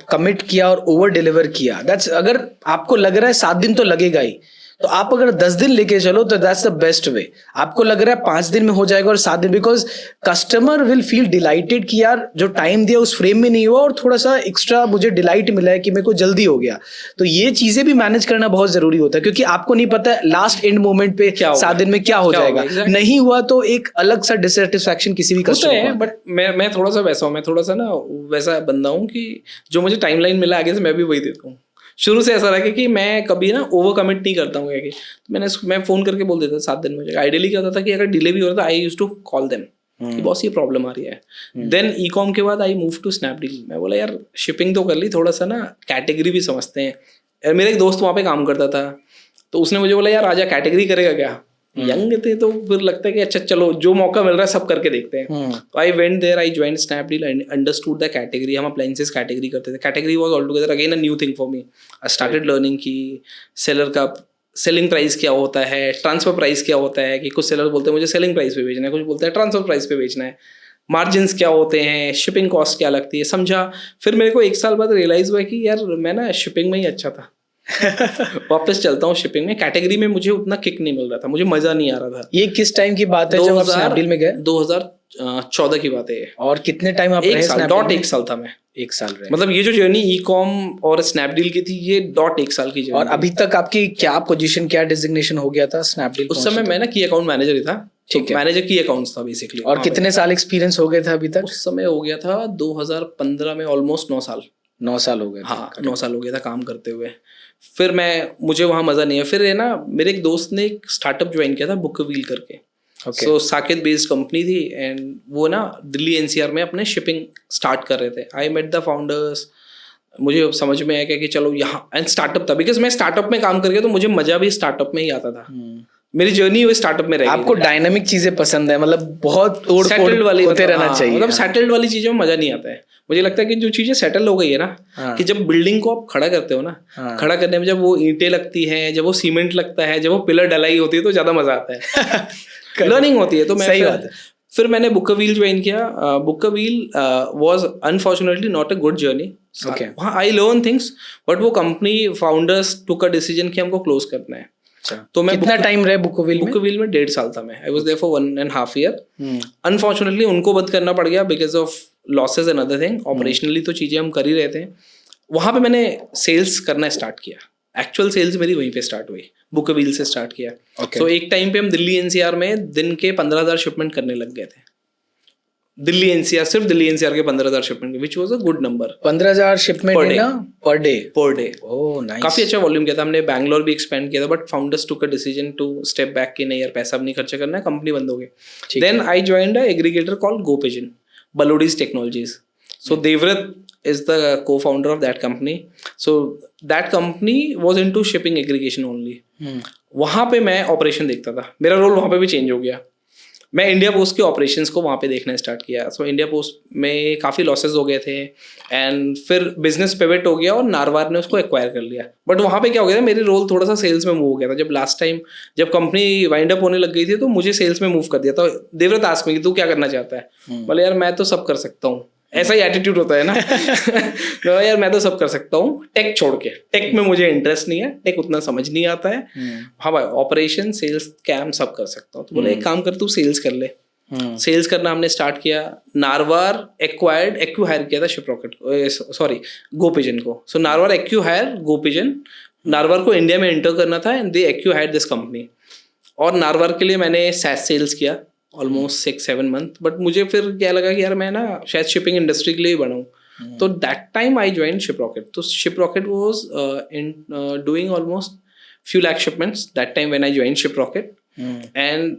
कमिट किया और ओवर डिलीवर किया, दैट्स, अगर आपको लग रहा है 7 दिन तो लगेगा ही, तो आप अगर 10 दिन लेके चलो तो दैट्स द बेस्ट वे। आपको लग रहा है 5 दिन में हो जाएगा और 7 दिन, because customer will feel dilated कि यार जो टाइम दिया उस फ्रेम में नहीं हुआ और थोड़ा सा एक्स्ट्रा मुझे डिलाइट मिला है कि मेरे को जल्दी हो गया। तो ये चीजें भी मैनेज करना बहुत जरूरी होता है, क्योंकि आपको नहीं पता लास्ट एंड मोमेंट पे 7 दिन में क्या हो जाएगा। नहीं हुआ तो एक अलग सा डिससेटिस्फैक्शन किसी भी कस्टमर को। बट मैं थोड़ा सा वैसा हूँ, मैं थोड़ा सा ना वैसा बंदा हूँ कि जो मुझे टाइमलाइन मिला आगे से मैं भी वही देता हूँ। शुरू से ऐसा रहा कि मैं कभी ना ओवर कमिट नहीं करता हूँ, तो मैं फोन करके बोल देता 7 दिन में हो जाएगा। आइडियली क्या होता था कि अगर डिले भी हो रहा था, I used to call them कि बॉस ये प्रॉब्लम आ रही है। देन ई कॉम के बाद आई मूव टू स्नैपडील। मैं बोला यार शिपिंग तो कर ली, थोड़ा सा ना कैटेगरी भी समझते हैं। मेरा एक दोस्त वहाँ पे काम करता था, तो उसने मुझे बोला यार आजा कैटेगरी करेगा क्या। यंग थे तो फिर लगता है कि अच्छा चलो जो मौका मिल रहा है सब करके देखते हैं। तो I went there, I joined Snapdeal, understood the category. हम अप्लायंसेस कैटेगरी करते थे। Category was all together again a new thing for me. I started learning कि सेलर का सेलिंग प्राइस क्या होता है, ट्रांसफर प्राइस क्या होता है, कि कुछ सेलर बोलते हैं मुझे सेलिंग प्राइस पे बेचना है, कुछ बोलते हैं ट्रांसफर प्राइस पे बेचना है, मार्जिन्स क्या होते हैं, शिपिंग कॉस्ट क्या लगती है, समझा। फिर मेरे को 1 साल बाद रियलाइज हुआ कि यार मैं ना शिपिंग में ही अच्छा था। वापस चलता हूँ शिपिंग में। कैटेगरी में मुझे उतना किक नहीं मिल रहा था, मुझे मजा नहीं आ रहा था। ये किस टाइम की बात है जब आप स्नैपडील में गए? 2014 की बात है। और कितने टाइम आप रहे? 1 साल था मैं। 1 साल रहे। मतलब ये जो जर्नी ई कॉम और स्नैपडील की थी, ये 1 साल की जर्नी। और अभी तक आपकी क्या पोजीशन, क्या डिजिग्नेशन हो गया था स्नैपडील? उस समय मैं ना की अकाउंट मैनेजर ही था। ठीक है, मैनेजर की अकाउंट्स था बेसिकली। और कितने साल एक्सपीरियंस हो गया था अभी तक? उस समय हो गया था 2015 में ऑलमोस्ट 9 साल। 9 साल हो गए। हाँ 9 साल हो गया था काम करते हुए। फिर मुझे वहाँ मज़ा नहीं है। फिर है ना मेरे एक दोस्त ने एक स्टार्टअप ज्वाइन किया था बुक व्हील करके। सो साकेत बेस्ड कंपनी थी, एंड वो ना दिल्ली एनसीआर में अपने शिपिंग स्टार्ट कर रहे थे। I met the founders. मुझे समझ में आया कि चलो यहाँ, एंड स्टार्टअप था, बिकॉज मैं स्टार्टअप में काम करके तो मुझे मजा भी स्टार्टअप में ही आता था। मेरी जर्नी वो स्टार्टअप में रही। आपको डायनामिक चीजें पसंद है, मतलब बहुत तोड़ फोड़ वाली होते रहना चाहिए। मतलब सेटल्ड वाली चीजों में मजा नहीं आता है। मुझे लगता है कि जो चीजें सेटल हो गई है ना, कि जब बिल्डिंग को आप खड़ा करते हो ना, खड़ा करने में जब वो ईंटें लगती हैं, जब वो सीमेंट लगता है, जब वो पिलर डलाई होती है, तो ज्यादा मजा आता है। लर्निंग होती है। तो मैं फिर मैंने बुक व्हील ज्वाइन किया। Book wheel was unfortunately not a good journey. वहाँ आई लर्न थिंग्स, बट वो company founders took a decision कि हमको क्लोज करना है। तो मैं कितना टाइम रहे बुक व्हील में? 1.5 साल था मैं। I was there for 1.5 year. Unfortunately उनको बंद करना पड़ गया because of losses and other thing. Operationally तो चीजें हम कर ही रहे थे। वहां पे मैंने सेल्स करना स्टार्ट किया। एक्चुअल सेल्स मेरी वहीं पे स्टार्ट हुई, बुक व्हील से स्टार्ट किया। तो एक टाइम पे हम दिल्ली एनसीआर में दिन के 15,000 शिपमेंट करने लग गए थे। दिल्ली एनसीआर, सिर्फ दिल्ली एनसीआर के 15,000 shipment, which was a good number. 15,000 shipment per day. Oh nice. काफी अच्छा वॉल्यूम किया था हमने। बैंगलोर भी एक्सपेंड किया था, but founders took a decision to step back कि नहीं यार पैसा अब नहीं खर्चा करना है, कंपनी बंद हो गई। Then I joined a aggregator called GoPigeon, Balodis Technologies. So Devrat is the co-founder of that company. So that company was into shipping aggregation only. वहाँ पे मैं ऑपरेशन देखता था। मेरा रोल वहाँ पे भी चेंज हो गया। मैं इंडिया पोस्ट के ऑपरेशंस को वहाँ पे देखना स्टार्ट किया। सो इंडिया पोस्ट में काफ़ी लॉसेस हो गए थे, एंड फिर बिजनेस पिवट हो गया और नारवार ने उसको एक्वायर कर लिया। बट वहाँ पे क्या हो गया था, मेरी रोल थोड़ा सा सेल्स में मूव हो गया था। जब लास्ट टाइम जब कंपनी वाइंड अप होने लग गई थी, तो मुझे सेल्स में मूव कर दिया था। देवव्रत आस्क मी, तू क्या करना चाहता है? बोले यार मैं तो सब कर सकता हूँ। ऐसा ही एटीट्यूड होता है ना। तो यार मैं तो सब कर सकता हूँ, टेक छोड़ के। टेक में मुझे इंटरेस्ट नहीं है, टेक उतना समझ नहीं आता है। हाँ भाई, ऑपरेशन, सेल्स, कैम सब कर सकता हूँ। तो बोले एक काम कर, तू सेल्स कर ले। सेल्स करना हमने स्टार्ट किया. नारवार एक्यू हायर किया था शिपरॉकेट, सॉरी गोपिजन को. सो नारवार एक्यू हायर गोपिजन. नारवार को इंडिया में एंटर करना था and they acquire this company. और नारवार के लिए मैंने सैस सेल्स किया ऑलमोस्ट 6-7 मंथ. बट मुझे फिर क्या लगा कि यार मैं ना शायद शिपिंग इंडस्ट्री के लिए ही बनाऊँ. तो that time I join Shiprocket. तो Shiprocket was in doing almost few lakh shipments that time when I joined Shiprocket. And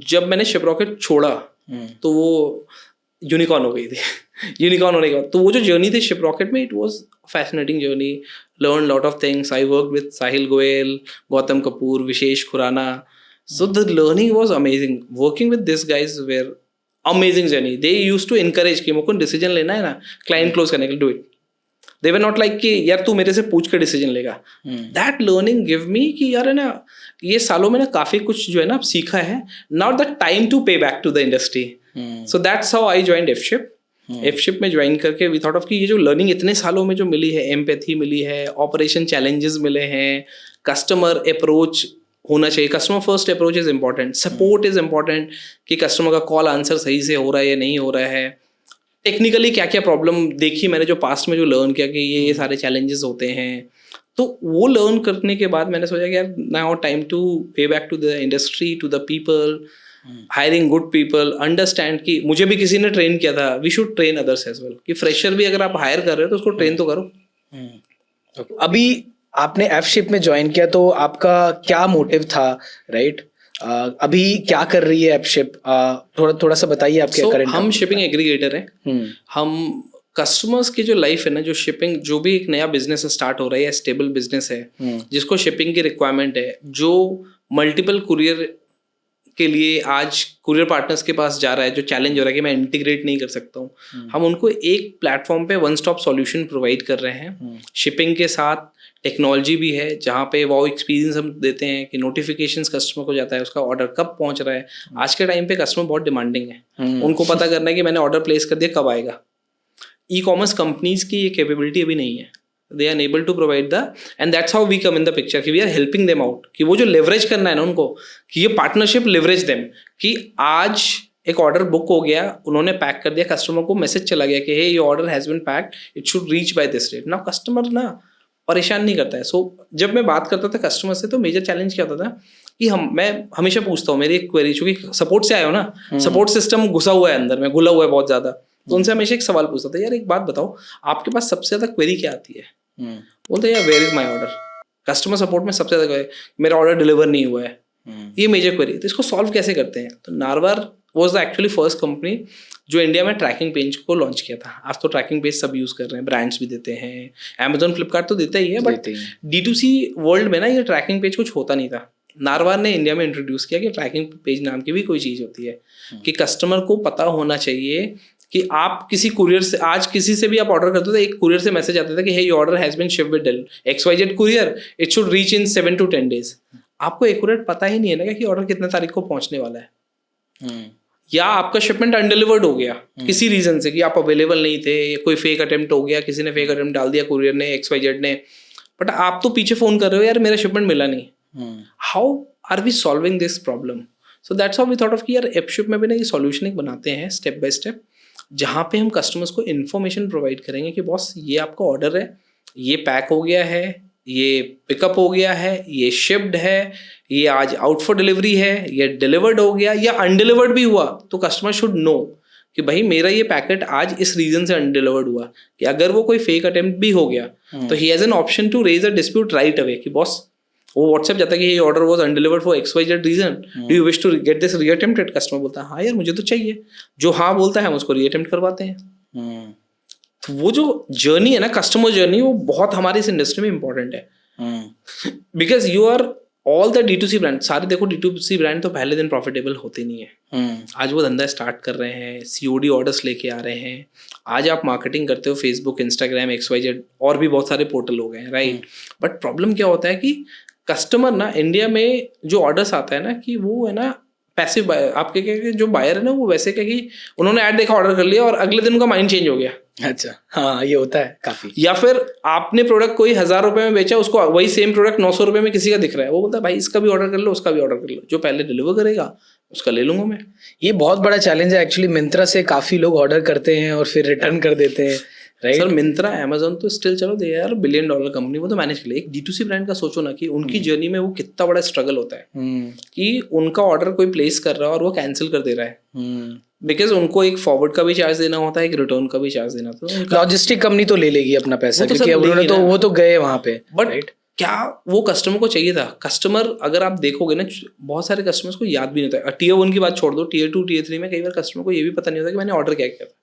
जब मैंने शिपरॉकेट छोड़ा तो वो यूनिकॉर्न हो गई थी. यूनिकॉर्न होने के बाद तो वो जो जर्नी थी शिपरॉकेट में, it was fascinating journey. Learn lot of things. I work with Sahil Goyal, Gautam Kapoor, Vishesh Khurana. So the learning was amazing. Working with this guys were amazing journey. They used to encourage कि मुझको डिसीजन लेना है ना क्लाइंट क्लोज करने के लिए, do it. They were not like कि यार तू मेरे से पूछ कर डिसीजन लेगा. That learning give me कि यार है ना ये सालों में ना काफ़ी कुछ जो है ना सीखा है. Now the time to pay back to the industry. So that's how I joined F-Ship. F-Ship में ज्वाइन करके we thought of कि ये जो लर्निंग इतने सालों में जो मिली है, एम्पैथी मिली है, ऑपरेशन चैलेंजेस मिले हैं, कस्टमर अप्रोच होना चाहिए. Customer first approach is important. Support is important कि कस्टमर का कॉल आंसर सही से हो रहा है या नहीं हो रहा है. टेक्निकली क्या क्या प्रॉब्लम देखी मैंने जो पास्ट में जो लर्न किया कि ये सारे चैलेंजेस होते हैं. तो वो लर्न करने के बाद मैंने सोचा कि यार now time to pay back to the industry, to the people, hiring good people. Understand कि मुझे भी किसी ने ट्रेन किया था, we should train others as well. कि फ्रेशर भी अगर आप हायर कर रहे हो तो उसको ट्रेन तो करो. अभी आपने F-Ship में ज्वाइन किया तो आपका क्या मोटिव था, राइट? अभी क्या कर रही है F-Ship? थोड़ा सा बताइए आपके करंट. हम शिपिंग एग्रीगेटर हैं. हम कस्टमर्स की जो लाइफ है ना, जो शिपिंग, जो भी एक नया बिजनेस स्टार्ट हो रहा है या स्टेबल बिजनेस है जिसको शिपिंग की रिक्वायरमेंट है, जो मल्टीपल कुरियर के लिए आज कुरियर पार्टनर्स के पास जा रहा है, जो चैलेंज हो रहा है कि मैं इंटीग्रेट नहीं कर सकता हूँ, हम उनको एक प्लेटफॉर्म पे वन स्टॉप सॉल्यूशन प्रोवाइड कर रहे हैं. शिपिंग के साथ टेक्नोलॉजी भी है जहाँ पे वो एक्सपीरियंस हम देते हैं कि नोटिफिकेशंस कस्टमर को जाता है, उसका ऑर्डर कब पहुँच रहा है. आज के टाइम पे कस्टमर बहुत डिमांडिंग है. उनको पता करना है कि मैंने ऑर्डर प्लेस कर दिया, कब आएगा. ई कॉमर्स कंपनीज की ये कैपेबिलिटी अभी नहीं है. They are able to provide the, and that's how we come in the picture कि we are helping them out. कि वो जो लेवरेज करना है ना उनको, कि ये पार्टनरशिप लेवरेज देम. कि आज एक ऑर्डर बुक हो गया, उन्होंने पैक कर दिया, कस्टमर को मैसेज चला गया कि hey your order has been packed, it should reach by this date. Now customer ना परेशान नहीं करता है. सो जब मैं बात करता था कस्टमर से तो मेजर चैलेंज क्या होता था कि मैं हमेशा पूछता हूँ, मेरी एक क्वेरी, चूंकि सपोर्ट से आया हो ना, सपोर्ट सिस्टम घुसा हुआ है अंदर में, घुला हुआ है बहुत ज्यादा. तो उनसे हमेशा एक सवाल पूछता था, यार एक बात बताओ, आपके पास सबसे ज्यादा क्वेरी क्या आती है? बोलते यार where is my order. Customer support में सबसे ज्यादा मेरा ऑर्डर डिलीवर नहीं हुआ है, ये मेजर क्वेरी. तो इसको सॉल्व कैसे करते हैं? तो Narvar was the actually first company जो इंडिया में ट्रैकिंग पेज को लॉन्च किया था. आज तो ट्रैकिंग पेज सब यूज कर रहे हैं, ब्रांड्स भी देते हैं, Amazon फ्लिपकार्ट तो देता ही है, बट D2C वर्ल्ड में ना ये ट्रैकिंग पेज कुछ होता नहीं था. नारवार ने इंडिया में इंट्रोड्यूस किया कि ट्रैकिंग पेज नाम की भी कोई चीज़ होती है. कि कस्टमर को पता होना चाहिए कि आप किसी कुरियर से, आज किसी से भी आप ऑर्डर करते हो तो एक कुरियर से मैसेज आता था कि hey your order has been shipped with XYZ courier, इट शुड रीच इन 7 to 10 days. आपको एक्यूरेट पता ही नहीं है ना कि ऑर्डर कितने तारीख को पहुंचने वाला है. या आपका शिपमेंट अनडिलीवर्ड हो गया किसी रीजन से, कि आप अवेलेबल नहीं थे, कोई फेक अटेम्प्ट हो गया, किसी ने फेक अटेम्प्ट डाल दिया कुरियर ने, XYZ ने, बट आप तो पीछे फोन कर रहे हो, यार मेरा शिपमेंट मिला नहीं. How are we solving this problem? So that's how we thought of कि यार F-Ship में भी ना ये सॉल्यूशन एक बनाते हैं स्टेप बाय स्टेप, जहाँ पे हम कस्टमर्स को इन्फॉर्मेशन प्रोवाइड करेंगे कि बॉस ये आपका ऑर्डर है, ये पैक हो गया है, ये पिकअप हो गया है, ये शिप्ड है, ये आज आउट फॉर डिलीवरी है, ये डिलीवर्ड हो गया या अनडिलीवर्ड भी हुआ, तो कस्टमर शुड नो कि भाई मेरा ये पैकेट आज इस रीजन से अनडिलीवर्ड हुआ. कि अगर वो कोई फेक अटेम्प्ट भी हो गया तो he has an option to raise a dispute right away. कि बॉस वो व्हाट्सएप जाता है कि ये order was undelivered for XYZ reason, do you wish to get this reattempted? Customer बोलता है हाँ यार मुझे तो चाहिए. जो हाँ बोलता है हम उसको रीअटेम्प्ट करवाते हैं. तो वो जो जर्नी है ना, कस्टमर जर्नी, वो बहुत हमारी इस इंडस्ट्री में इंपॉर्टेंट है. Because you are all the D2C brand, सारे देखो D2C ब्रांड तो पहले दिन प्रॉफिटेबल होते नहीं है. आज वो धंधा स्टार्ट कर रहे हैं, COD ऑर्डर्स लेके आ रहे हैं. आज आप मार्केटिंग करते हो फेसबुक, इंस्टाग्राम, XYZ और भी बहुत सारे पोर्टल हो गए, राइट. बट प्रॉब्लम क्या होता है कि कस्टमर ना इंडिया में जो ऑर्डर्स आता है ना, कि वो है ना पैसिव आपके क्या जो बायर है ना वो वैसे क्या कि उन्होंने ऐड देखा ऑर्डर कर लिया और अगले दिन उनका माइंड चेंज हो गया। अच्छा, हाँ ये होता है काफी। या फिर आपने प्रोडक्ट कोई 1000 रुपए में बेचा, उसको वही सेम प्रोडक्ट 900 रुपए में किसी का दिख रहा है, वो बोलता है भाई इसका भी ऑर्डर कर लो, उसका भी ऑर्डर कर लो, जो पहले डिलीवर करेगा उसका ले लूंगा मैं। ये बहुत बड़ा चैलेंज है एक्चुअली। मिंत्रा से काफी लोग ऑर्डर करते हैं और फिर रिटर्न कर देते हैं, राइट? सर मिंत्रा अमेजोन तो स्टिल चलो दे यार $1 बिलियन कंपनी, वो तो मैनेज कर ले। एक D2C ब्रांड का सोचो ना कि उनकी जर्नी में वो कितना बड़ा स्ट्रगल होता है कि उनका ऑर्डर कोई प्लेस कर रहा है और वो कैंसिल कर दे रहा है, बिकॉज उनको एक फॉरवर्ड का भी चार्ज देना होता है, एक रिटर्न का भी चार्ज देना। तो लॉजिस्टिक कंपनी तो ले लेगी अपना पैसा, तो क्योंकि उन्होंने तो वो तो गए वहां पे, बट क्या वो कस्टमर को चाहिए था? कस्टमर अगर आप देखोगे ना, बहुत सारे कस्टमर्स को याद भी नहीं होता है। Tier 1 की बात छोड़ दो, Tier 2 Tier 3 में कई बार कस्टमर को ये भी पता नहीं होता कि मैंने ऑर्डर क्या किया था।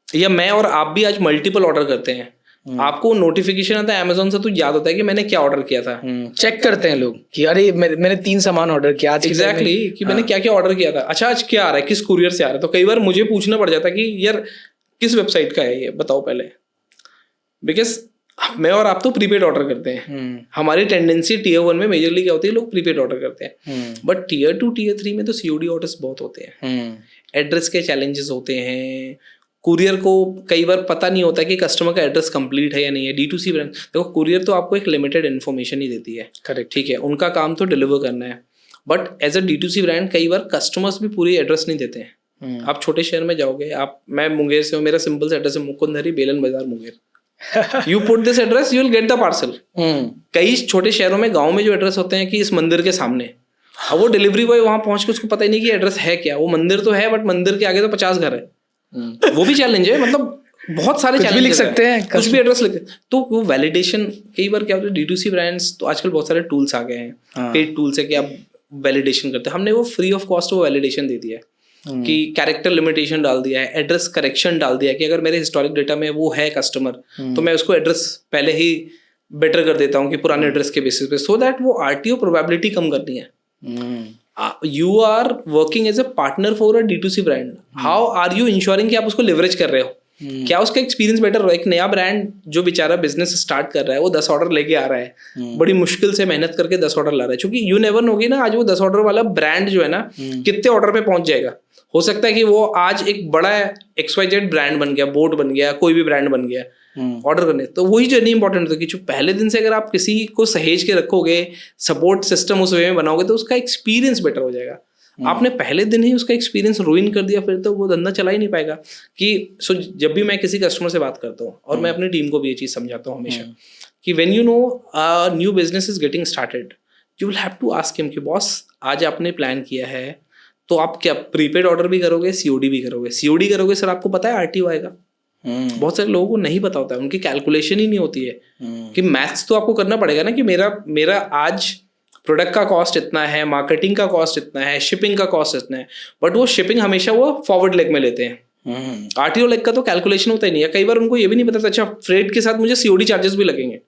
या मैं और आप भी आज मल्टीपल ऑर्डर करते हैं, आपको नोटिफिकेशन आता है अमेजोन से तो याद होता है कि मैंने क्या ऑर्डर किया था। चेक करते हैं लोग कि अरे मैंने 3 सामान ऑर्डर किया आज। एग्जैक्टली कि मैंने क्या क्या ऑर्डर किया था, अच्छा आज क्या आ रहा है, किस कुरियर से आ रहा है। तो कई बार मुझे पूछना पड़ जाता है कि यार किस वेबसाइट का है ये बताओ पहले, बिकॉज मैं और आप तो प्रीपेड ऑर्डर करते हैं। हमारी टेंडेंसी Tier 1 में मेजरली क्या होती है, लोग प्रीपेड ऑर्डर करते हैं, बट Tier 2 Tier 3 में तो COD ऑर्डर्स बहुत होते हैं। एड्रेस के चैलेंजेस होते हैं, कुरियर को कई बार पता नहीं होता कि कस्टमर का एड्रेस कंप्लीट है या नहीं है। D2C ब्रांड देखो, कुरियर तो आपको एक लिमिटेड इन्फॉर्मेशन ही देती है, करेक्ट, ठीक है, उनका काम तो डिलीवर करना है। But as a D2C brand कई बार कस्टमर्स भी पूरी एड्रेस नहीं देते हैं। आप छोटे शहर में जाओगे, मैं मुंगेर से हूँ, मेरा सिंपल सा एड्रेस है मुकुंदरी बेलन बाजार Munger, you put this address you will get the parcel. कई छोटे शहरों में, गाँव में जो एड्रेस होते हैं कि इस मंदिर के सामने, अब वो डिलीवरी बॉय वहां पहुंच के उसको पता ही नहीं कि एड्रेस है क्या। वो मंदिर तो है बट मंदिर के आगे तो 50 घर है। वो भी चैलेंज है, मतलब बहुत सारे चैलेंज लिख सकते हैं, कुछ भी एड्रेस लिख। तो वो वैलिडेशन कई बार क्या होता है, D2C ब्रांड्स तो आजकल बहुत सारे टूल्स आ गए हैं, पेड टूल्स है कि आप वैलिडेशन करते हैं। हमने वो फ्री ऑफ कॉस्ट वो वैलिडेशन दे दिया है कि कैरेक्टर लिमिटेशन डाल दिया है, एड्रेस करेक्शन डाल दिया है कि अगर मेरे हिस्टोरिक डेटा में वो है कस्टमर तो मैं उसको एड्रेस पहले ही बेटर कर देता हूँ कि पुराने एड्रेस के बेसिस पे, सो दैट वो RTO प्रोबेबिलिटी कम करनी है। You are working as a partner for a D2C brand. How are you ensuring कि आप उसको leverage कर रहे हो? क्या उसका एक्सपीरियंस बेटर हो? एक नया ब्रांड जो बेचारा बिजनेस स्टार्ट कर रहा है, वो 10 ऑर्डर लेके आ रहा है, बड़ी मुश्किल से मेहनत करके 10 ऑर्डर ला रहा है, क्योंकि यू नेवर नो कि ना आज वो 10 ऑर्डर वाला ब्रांड जो है ना कितने ऑर्डर पे पहुंच जाएगा। हो सकता है कि वो आज एक बड़ा XYZ ब्रांड बन गया, बोट बन गया, कोई भी ब्रांड बन गया ऑर्डर करने। तो वही जर्नी इंपॉर्टेंट होती है कि जो पहले दिन से अगर आप किसी को सहेज के रखोगे, सपोर्ट सिस्टम उस वे में बनाओगे, तो उसका एक्सपीरियंस बेटर हो जाएगा। आपने पहले दिन ही उसका एक्सपीरियंस रूइन कर दिया, फिर तो वो धंधा चला ही नहीं पाएगा। कि जब भी मैं किसी कस्टमर से बात करता हूँ, और मैं अपनी टीम को भी ये चीज़ समझाता हूँ हमेशा कि when you know new business is getting started, you will have to ask him कि बॉस आज आपने प्लान किया है तो आप क्या प्रीपेड ऑर्डर भी करोगे, COD भी करोगे? COD करोगे सर, आपको पता है RTO आएगा। बहुत सारे लोगों को नहीं पता होता है, उनकी कैलकुलेशन ही नहीं होती है कि मैथ्स तो आपको करना पड़ेगा ना कि मेरा आज प्रोडक्ट का कॉस्ट इतना है, मार्केटिंग का कॉस्ट इतना है, शिपिंग का कॉस्ट इतना है, बट वो शिपिंग हमेशा वो फॉरवर्ड लेग में लेते हैं। RTO लेग का तो कैलकुलेशन होता ही नहीं है। कई बार उनको ये भी नहीं पता था अच्छा फ्रेट के साथ मुझे COD चार्जेस भी लगेंगे।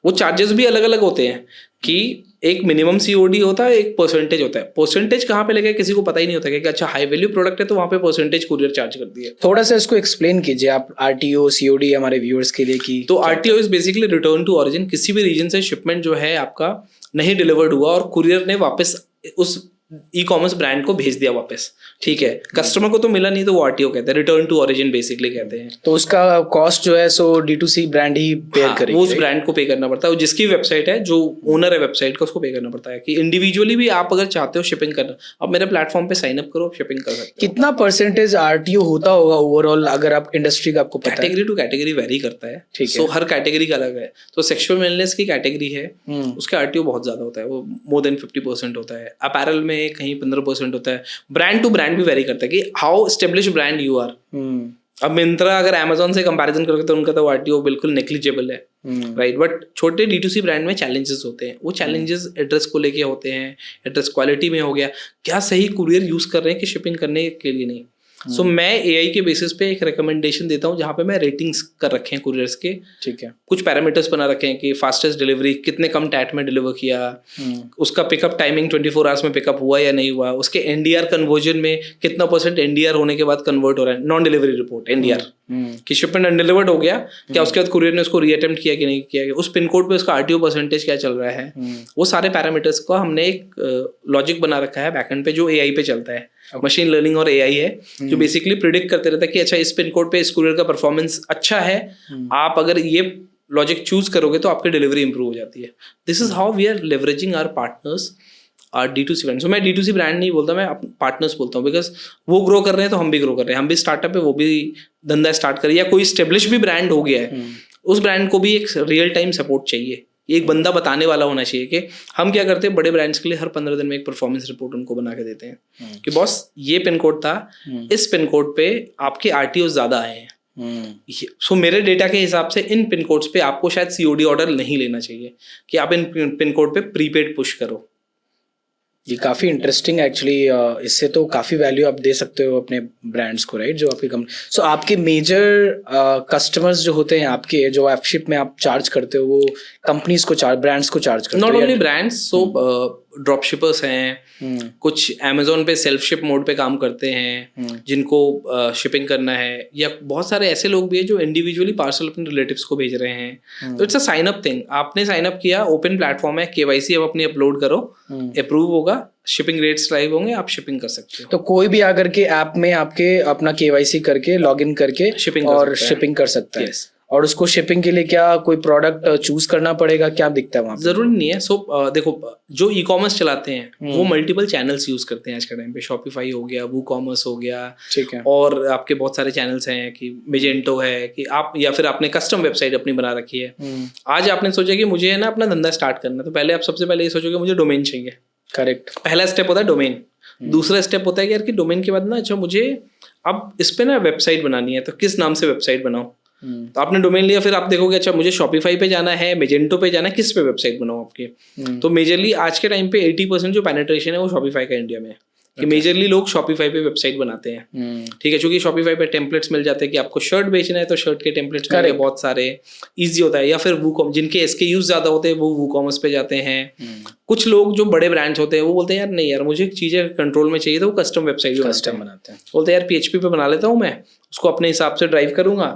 वो चार्जेस भी अलग अलग होते हैं कि एक मिनिमम COD होता है, एक परसेंटेज होता है। परसेंटेज कहाँ पे लगे किसी को पता ही नहीं होता कि अच्छा हाई वैल्यू प्रोडक्ट है तो वहाँ पे परसेंटेज कुरियर चार्ज कर दिए। थोड़ा सा इसको एक्सप्लेन कीजिए आप, RTO COD हमारे व्यूअर्स के लिए की। तो RTO is basically return to origin. किसी भी रीजन से शिपमेंट जो है आपका नहीं डिलीवर्ड हुआ और कुरियर ने वापस उस ई-कॉमर्स ब्रांड को भेज दिया वापस, ठीक है, कस्टमर को तो मिला नहीं तो वो RTO कहते हैं, रिटर्न टू ऑरिजिन बेसिकली कहते हैं। तो उसका कॉस्ट जो है सो D2C ब्रांड ही पेयर करेगी, वो उस ब्रांड को पे करना पड़ता है, जिसकी वेबसाइट है, जो ओनर है वेबसाइट का, उसको पे करना पड़ता है। कि इंडिविजुअली भी आप अगर चाहते हो शिपिंग करना, आप मेरे प्लेटफॉर्म पे साइन अप करो, शिपिंग कर सकते हो। कितना परसेंटेज RTO होता होगा ओवरऑल, अगर आप इंडस्ट्री का आपको पता है? कैटेगरी टू कैटेगरी वेरी करता है, ठीक है। सो हर कैटेगरी का अलग है। तो सेक्सुअल वेलनेस की कैटेगरी है, उसका RTO बहुत ज्यादा होता है, वो मोर देन 50% होता है। अपैरल में कहीं 15% होता है। ब्रांड टू ब्रांड भी वेरी करता है कि how establish brand you are. अब मिंत्रा अगर अमेजोन से कंपैरिजन करोगे तो उनका तो RTO बिल्कुल नेग्लिजिबल है, राइट। बट छोटे D2C ब्रांड में चैलेंजेस होते हैं। वो चैलेंजेस एड्रेस को लेके होते हैं, एड्रेस क्वालिटी में हो गया, क्या सही कुरियर यूज कर रहे हैं कि शिपिंग करने के लिए नहीं। सो मैं एआई के बेसिस पे एक रिकमेंडेशन देता हूँ जहाँ पे मैं रेटिंग्स कर रखे हैं कुरियर्स के, ठीक है, कुछ पैरामीटर्स बना रखे हैं कि फास्टेस्ट डिलीवरी कितने कम टैट में डिलीवर किया, उसका पिकअप टाइमिंग 24 आवर्स में पिकअप हुआ या नहीं हुआ, उसके एनडीआर कन्वर्जन में कितना % एनडीआर होने के बाद कन्वर्ट हो रहा है, नॉन डिलीवरी रिपोर्ट एनडीआर कि शिपमेंट अनडिलीवर्ड हो गया क्या, उसके बाद कुरियर ने उसको रीअटेम्प्ट किया कि नहीं किया, उस पिन कोड पे उसका आरटीओ % क्या चल रहा है, वो सारे पैरामीटर्स का हमने एक लॉजिक बना रखा है बैकएंड पे जो एआई पे चलता है। मशीन लर्निंग और एआई है जो बेसिकली प्रिडिक्ट करते रहता है कि अच्छा इस पिन कोड पे इस कुरियर का परफॉर्मेंस अच्छा है, आप अगर ये लॉजिक चूज करोगे तो आपकी डिलीवरी इंप्रूव हो जाती है। This is how we are leveraging our partners, our D2C brand. So मैं D2C ब्रांड नहीं बोलता, मैं पार्टनर्स बोलता हूँ, बिकॉज वो ग्रो कर रहे हैं तो हम भी ग्रो कर रहे हैं, हम भी स्टार्टअप है, वो भी धंधा स्टार्ट करिए, या कोई स्टेब्लिश भी ब्रांड हो गया है उस ब्रांड को भी एक रियल टाइम सपोर्ट चाहिए, एक बंदा बताने वाला होना चाहिए कि हम क्या करते हैं। बड़े ब्रांड्स के लिए हर 15 दिन में एक परफॉर्मेंस रिपोर्ट उनको बना के देते हैं कि बॉस ये पिन कोड था, इस पिन कोड पे आपके आरटीओ ज्यादा आए हैं, सो मेरे डेटा के हिसाब से इन पिन कोड्स पे आपको शायद सीओडी ऑर्डर नहीं लेना चाहिए कि आप इन पिन कोड पे प्रीपेड पुश करो। ये काफ़ी इंटरेस्टिंग एक्चुअली, इससे तो काफ़ी वैल्यू आप दे सकते हो अपने ब्रांड्स को, राइट, जो आपकी कंपनी। सो आपके मेजर कस्टमर्स जो होते हैं आपके, जो एपशिप में आप चार्ज करते हो, वो कंपनीज को चार्ज, ब्रांड्स को चार्ज करते हो? Not only brands, so drop shippers हैं, कुछ अमेजोन पे सेल्फ शिप मोड पे काम करते हैं जिनको शिपिंग करना है, या बहुत सारे ऐसे लोग भी हैं जो इंडिविजुअली पार्सल अपने रिलेटिव्स को भेज रहे हैं। तो it's a sign up thing, आपने साइन अप किया, ओपन प्लेटफॉर्म है, केवाईसी अब अपनी अपलोड करो, अप्रूव होगा, शिपिंग रेट्स लाइव होंगे, आप शिपिंग कर सकते हो। तो कोई भी आकर के ऐप में आपके अपना केवाईसी करके लॉगिन करके शिपिंग और शिपिंग कर सकता है। और उसको शिपिंग के लिए क्या कोई प्रोडक्ट चूज करना पड़ेगा, क्या दिखता है वहाँ पे? जरूरी नहीं है। सो देखो, जो ई कॉमर्स चलाते हैं वो मल्टीपल चैनल्स यूज करते हैं आज के टाइम पे। शॉपिफाई हो गया, वू कॉमर्स हो गया, ठीक है, और आपके बहुत सारे चैनल्स हैं कि मेजेंटो है, कि आप, या फिर आपने कस्टम वेबसाइट अपनी बना रखी है। आज आपने सोचा कि मुझे है ना अपना धंधा स्टार्ट करना, तो पहले आप सबसे पहले ये सोचोगे मुझे डोमेन चाहिए। करेक्ट, पहला स्टेप होता है डोमेन। दूसरा स्टेप होता है कि यार कि डोमेन के बाद ना, अच्छा मुझे अब इस पे ना वेबसाइट बनानी है, तो किस नाम से वेबसाइट बनाऊं। तो आपने डोमेन लिया, फिर आप देखोगे अच्छा मुझे शॉपिफाई पे जाना है, मेजेंटो पे जाना है, किस पे वेबसाइट बनाऊं आपकी। तो मेजरली आज के टाइम पे 80% जो पेनिट्रेशन है वो शॉपिफाई का इंडिया में, कि मेजरली लोग शॉपिफाई पे वेबसाइट बनाते हैं। ठीक है, क्योंकि शॉपिफाई पे टेम्पलेट्स मिल जाते हैं कि आपको शर्ट बेचना है तो शर्ट के टेम्पलेट्स मिल गए बहुत सारे, इजी होता है। या फिर जिनके SKUs ज्यादा होते हैं वो वूकॉमर्स पे जाते हैं। कुछ लोग जो बड़े ब्रांड्स होते हैं वो बोलते हैं यार नहीं यार मुझे चीजें कंट्रोल में चाहिए, तो वो कस्टम वेबसाइट बनाते हैं। बोलते हैं यार PHP पे बना लेता हूँ मैं, उसको अपने हिसाब से ड्राइव करूंगा।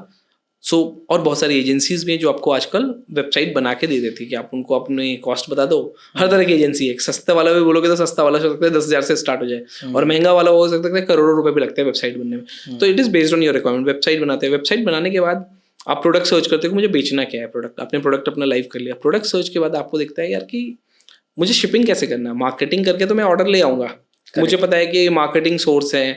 सो और बहुत सारी एजेंसीज भी हैं जो आपको आजकल वेबसाइट बना के दे देती है कि आप उनको अपनी कॉस्ट बता दो। हर तरह की एजेंसी है, एक सस्ते वाला भी बोलोगे तो सस्ता वाला हो सकता है 10,000 से स्टार्ट हो जाए, और महंगा वाला हो सकता है करोड़ों रुपए भी लगते हैं वेबसाइट बनने में। तो it is based on your requirement. Website बनाते हैं, वेबसाइट बनाने के बाद आप प्रोडक्ट सर्च करते हो, मुझे बेचना क्या है प्रोडक्ट। आपने प्रोडक्ट अपना लाइव कर लिया, प्रोडक्ट सर्च के बाद आपको दिखता है यार कि मुझे शिपिंग कैसे करना है। मार्केटिंग करके तो मैं ऑर्डर ले आऊँगा, मुझे पता है कि मार्केटिंग सोर्स है,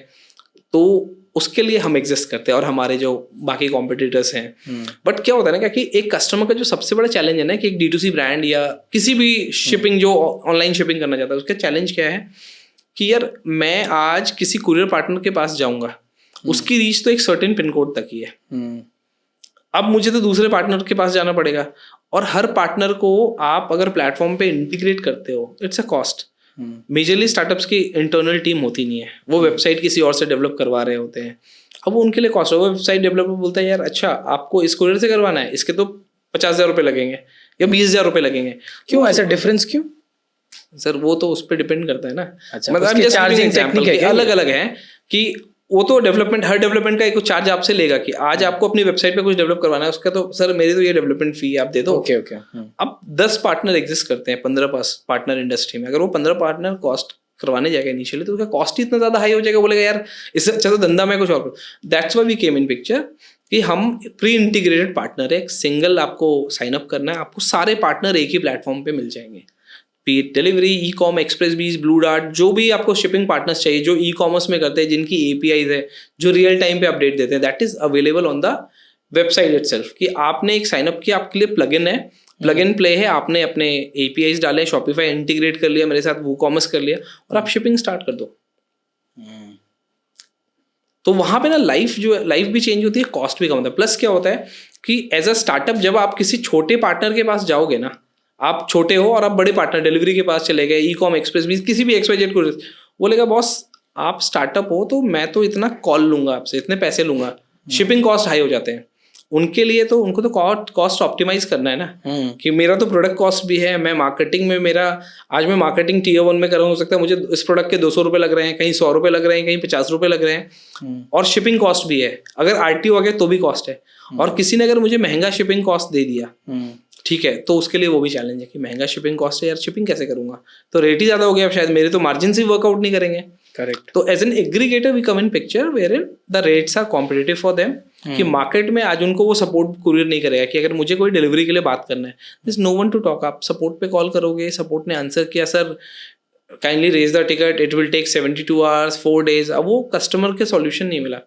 तो उसके लिए हम एग्जिस्ट करते हैं और हमारे जो बाकी कॉम्पिटिटर्स हैं। बट क्या होता है ना कि एक कस्टमर का जो सबसे बड़ा चैलेंज है ना, कि एक D2C ब्रांड या किसी भी शिपिंग जो ऑनलाइन शिपिंग करना चाहता है, उसका चैलेंज क्या है कि यार मैं आज किसी कुरियर पार्टनर के पास जाऊंगा, उसकी रीच तो एक सर्टेन पिन कोड तक ही है। अब मुझे तो दूसरे पार्टनर के पास जाना पड़ेगा, और हर पार्टनर को आप अगर प्लेटफॉर्म पे इंटीग्रेट करते हो, it's a cost. Majorly startups की इंटरनल टीम होती नहीं है, वो वेबसाइट किसी और से डेवलप करवा रहे होते हैं। अब वो उनके लिए कॉस्ट है। वो वेबसाइट डेवलपर बोलता है यार अच्छा आपको इस कुरियर से करवाना है, इसके तो 50,000 रुपये लगेंगे या 20,000 रुपये लगेंगे। क्यों ऐसा डिफरेंस क्यों? सर वो तो उस पर डिपेंड करता है ना। अच्छा, मतलब चार्जिंग टेक्निक है, अलग अलग है कि वो तो डेवलपमेंट, हर डेवलपमेंट का एक चार्ज आपसे लेगा कि आज आपको अपनी वेबसाइट पे कुछ डेवलप करवाना है, उसका तो सर मेरी तो ये डेवलपमेंट फी आप दे दो। ओके। अब 10 पार्टनर एग्जिस्ट करते हैं, 15 पार्टनर इंडस्ट्री में। अगर वो 15 पार्टनर कॉस्ट करवाने जाएगा इनिशियली, तो उसका कॉस्ट ही इतना ज्यादा हाई हो जाएगा, बोलेगा यार इससे अच्छा तो धंधा मैं कुछ और करूं। That's why we came in picture कि हम प्री इंटीग्रेटेड पार्टनर है। एक सिंगल आपको साइन अप करना है, आपको सारे पार्टनर एक ही प्लेटफॉर्म पे मिल जाएंगे। डिलीवरी, ई कॉम, एक्सप्रेस बीज, ब्लू डार्ट, जो भी आपको शिपिंग पार्टनर्स चाहिए जो ई कॉमर्स में करते हैं, जिनकी APIs है, जो रियल टाइम पे अपडेट देते हैं, that is available on the website itself. कि आपने एक साइन अप किया, आपके लिए प्लगइन है, प्लग इन प्ले है, आपने अपने APIs डाले, शॉपिफाई इंटीग्रेट कर लिया, मेरे साथ वो कॉमर्स कर लिया, और आप शिपिंग स्टार्ट कर दो। तो वहां पे ना लाइफ भी चेंज होती है, कॉस्ट भी कम होता है। प्लस क्या होता है कि एज अ स्टार्टअप जब आप किसी छोटे पार्टनर के पास जाओगे ना, आप छोटे हो और आप बड़े पार्टनर डिलीवरी के पास चले गए, ई कॉम, एक्सप्रेस भी, किसी भी XYZ को बोलेगा बॉस आप स्टार्टअप हो तो मैं तो इतना कॉल लूंगा आपसे, इतने पैसे लूंगा, शिपिंग कॉस्ट हाई हो जाते हैं उनके लिए, तो उनको तो कॉस्ट ऑप्टिमाइज करना है ना, कि मेरा तो प्रोडक्ट कॉस्ट भी है, मैं मार्केटिंग में मेरा, आज मैं मार्केटिंग टियर 1 में कर रहा हूँ, हो सकता है मुझे इस प्रोडक्ट के 200 रुपये लग रहे हैं, कहीं 100 रुपये लग रहे हैं, कहीं 50 रुपये लग रहे हैं, और शिपिंग कॉस्ट भी है, अगर RTO आ गया तो भी कॉस्ट है, और किसी ने अगर मुझे महंगा शिपिंग कॉस्ट दे दिया, ठीक है, तो उसके लिए वो भी चैलेंज है कि महंगा शिपिंग कॉस्ट है यार, शिपिंग कैसे करूंगा, तो रेट ही ज़्यादा हो गया, अब शायद मेरे तो मार्जिन ही वर्कआउट नहीं करेंगे। करेक्ट। तो as an aggregator we come in picture where in the rates are competitive for them, कि मार्केट में आज उनको वो सपोर्ट कुरियर नहीं करेगा, कि अगर मुझे कोई डिलीवरी के लिए बात करना है, this no one to talk, आप सपोर्ट पे कॉल करोगे, सपोर्ट ने आंसर किया, sir kindly raise the ticket, it will take 72 hours 4 days, अब वो कस्टमर के सॉल्यूशन नहीं मिला।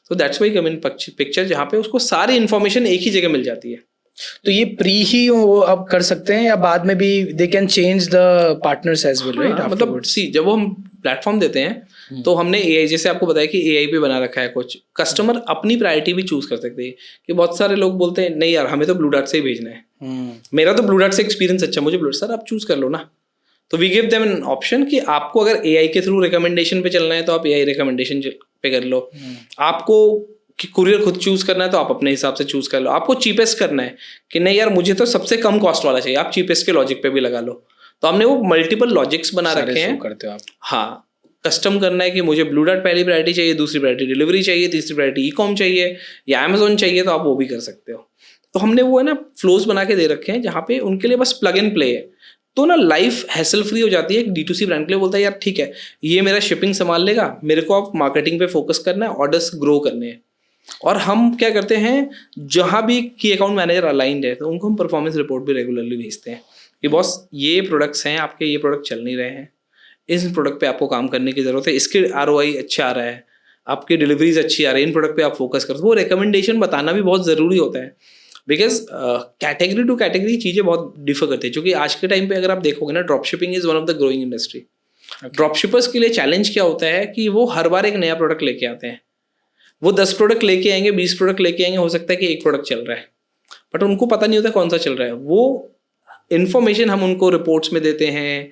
तो that's why come in picture, जहाँ पे उसको सारी इन्फॉर्मेशन एक ही जगह मिल जाती है। तो ये प्री ही वो अब कर सकते हैं या बाद में भी they can change the partners as well, right? मतलब सी, जब वो हम प्लेटफॉर्म देते हैं तो हमने AI, जैसे आपको बताया कि AI पे बना रखा है कुछ, कस्टमर अपनी प्रायोरिटी भी चूज कर सकते हैं, कि बहुत सारे लोग बोलते हैं नहीं यार हमें तो ब्लू डार्ट से ही भेजना है, मेरा तो ब्लू डार्ट से एक्सपीरियंस अच्छा, मुझे ब्लू, सर आप चूज कर लो ना। तो we give them an option कि आपको अगर AI के थ्रू रिकमेंडेशन पे चलना है तो आप AI रिकमेंडेशन पे कर लो, आपको कि कुरियर खुद चूज करना है तो आप अपने हिसाब से चूज कर लो, आपको चीपेस्ट करना है कि नहीं यार मुझे तो सबसे कम कॉस्ट वाला चाहिए, आप चीपेस्ट के लॉजिक पे भी लगा लो। तो हमने वो मल्टीपल लॉजिक्स बना रखे हैं, करते हो आप। हाँ, कस्टम करना है कि मुझे ब्लू डार्ट पहली प्रायोरिटी चाहिए, दूसरी प्रायोरिटी डिलीवरी चाहिए, तीसरी प्रायोरिटी ई-कॉम चाहिए या Amazon चाहिए, तो आप वो भी कर सकते हो। तो हमने वो है ना फ्लोज बना के दे रखे हैं जहाँ पे उनके लिए बस प्लग एंड प्ले है, तो ना लाइफ हैसल फ्री हो जाती है। एक D2C ब्रांड के लिए बोलता है यार ठीक है ये मेरा शिपिंग संभाल लेगा, मेरे को अब मार्केटिंग पे फोकस करना है, ऑर्डर्स ग्रो करने हैं। और हम क्या करते हैं, जहाँ भी की अकाउंट मैनेजर अलाइंड है तो उनको हम परफॉर्मेंस रिपोर्ट भी रेगुलरली भेजते हैं कि बॉस ये प्रोडक्ट्स हैं आपके, ये प्रोडक्ट चल नहीं रहे हैं, इस प्रोडक्ट पे आपको काम करने की ज़रूरत है, इसके ROI अच्छा आ रहा है, आपकी डिलीवरीज अच्छी आ रही है, इन प्रोडक्ट पे आप फोकस करो। वो रिकमेंडेशन बताना भी बहुत ज़रूरी होता है, बिकॉज कैटेगरी टू कैटेगरी चीज़ें बहुत डिफर करती है। क्योंकि आज के टाइम पे अगर आप देखोगे ना, drop shipping is one of the growing industry. Drop shippers के लिए चैलेंज क्या होता है कि वो हर बार एक नया प्रोडक्ट लेके आते हैं, वो 10 प्रोडक्ट लेके आएंगे, 20 प्रोडक्ट लेके आएंगे, हो सकता है कि एक प्रोडक्ट चल रहा है, बट उनको पता नहीं होता कौन सा चल रहा है। वो इन्फॉर्मेशन हम उनको रिपोर्ट्स में देते हैं,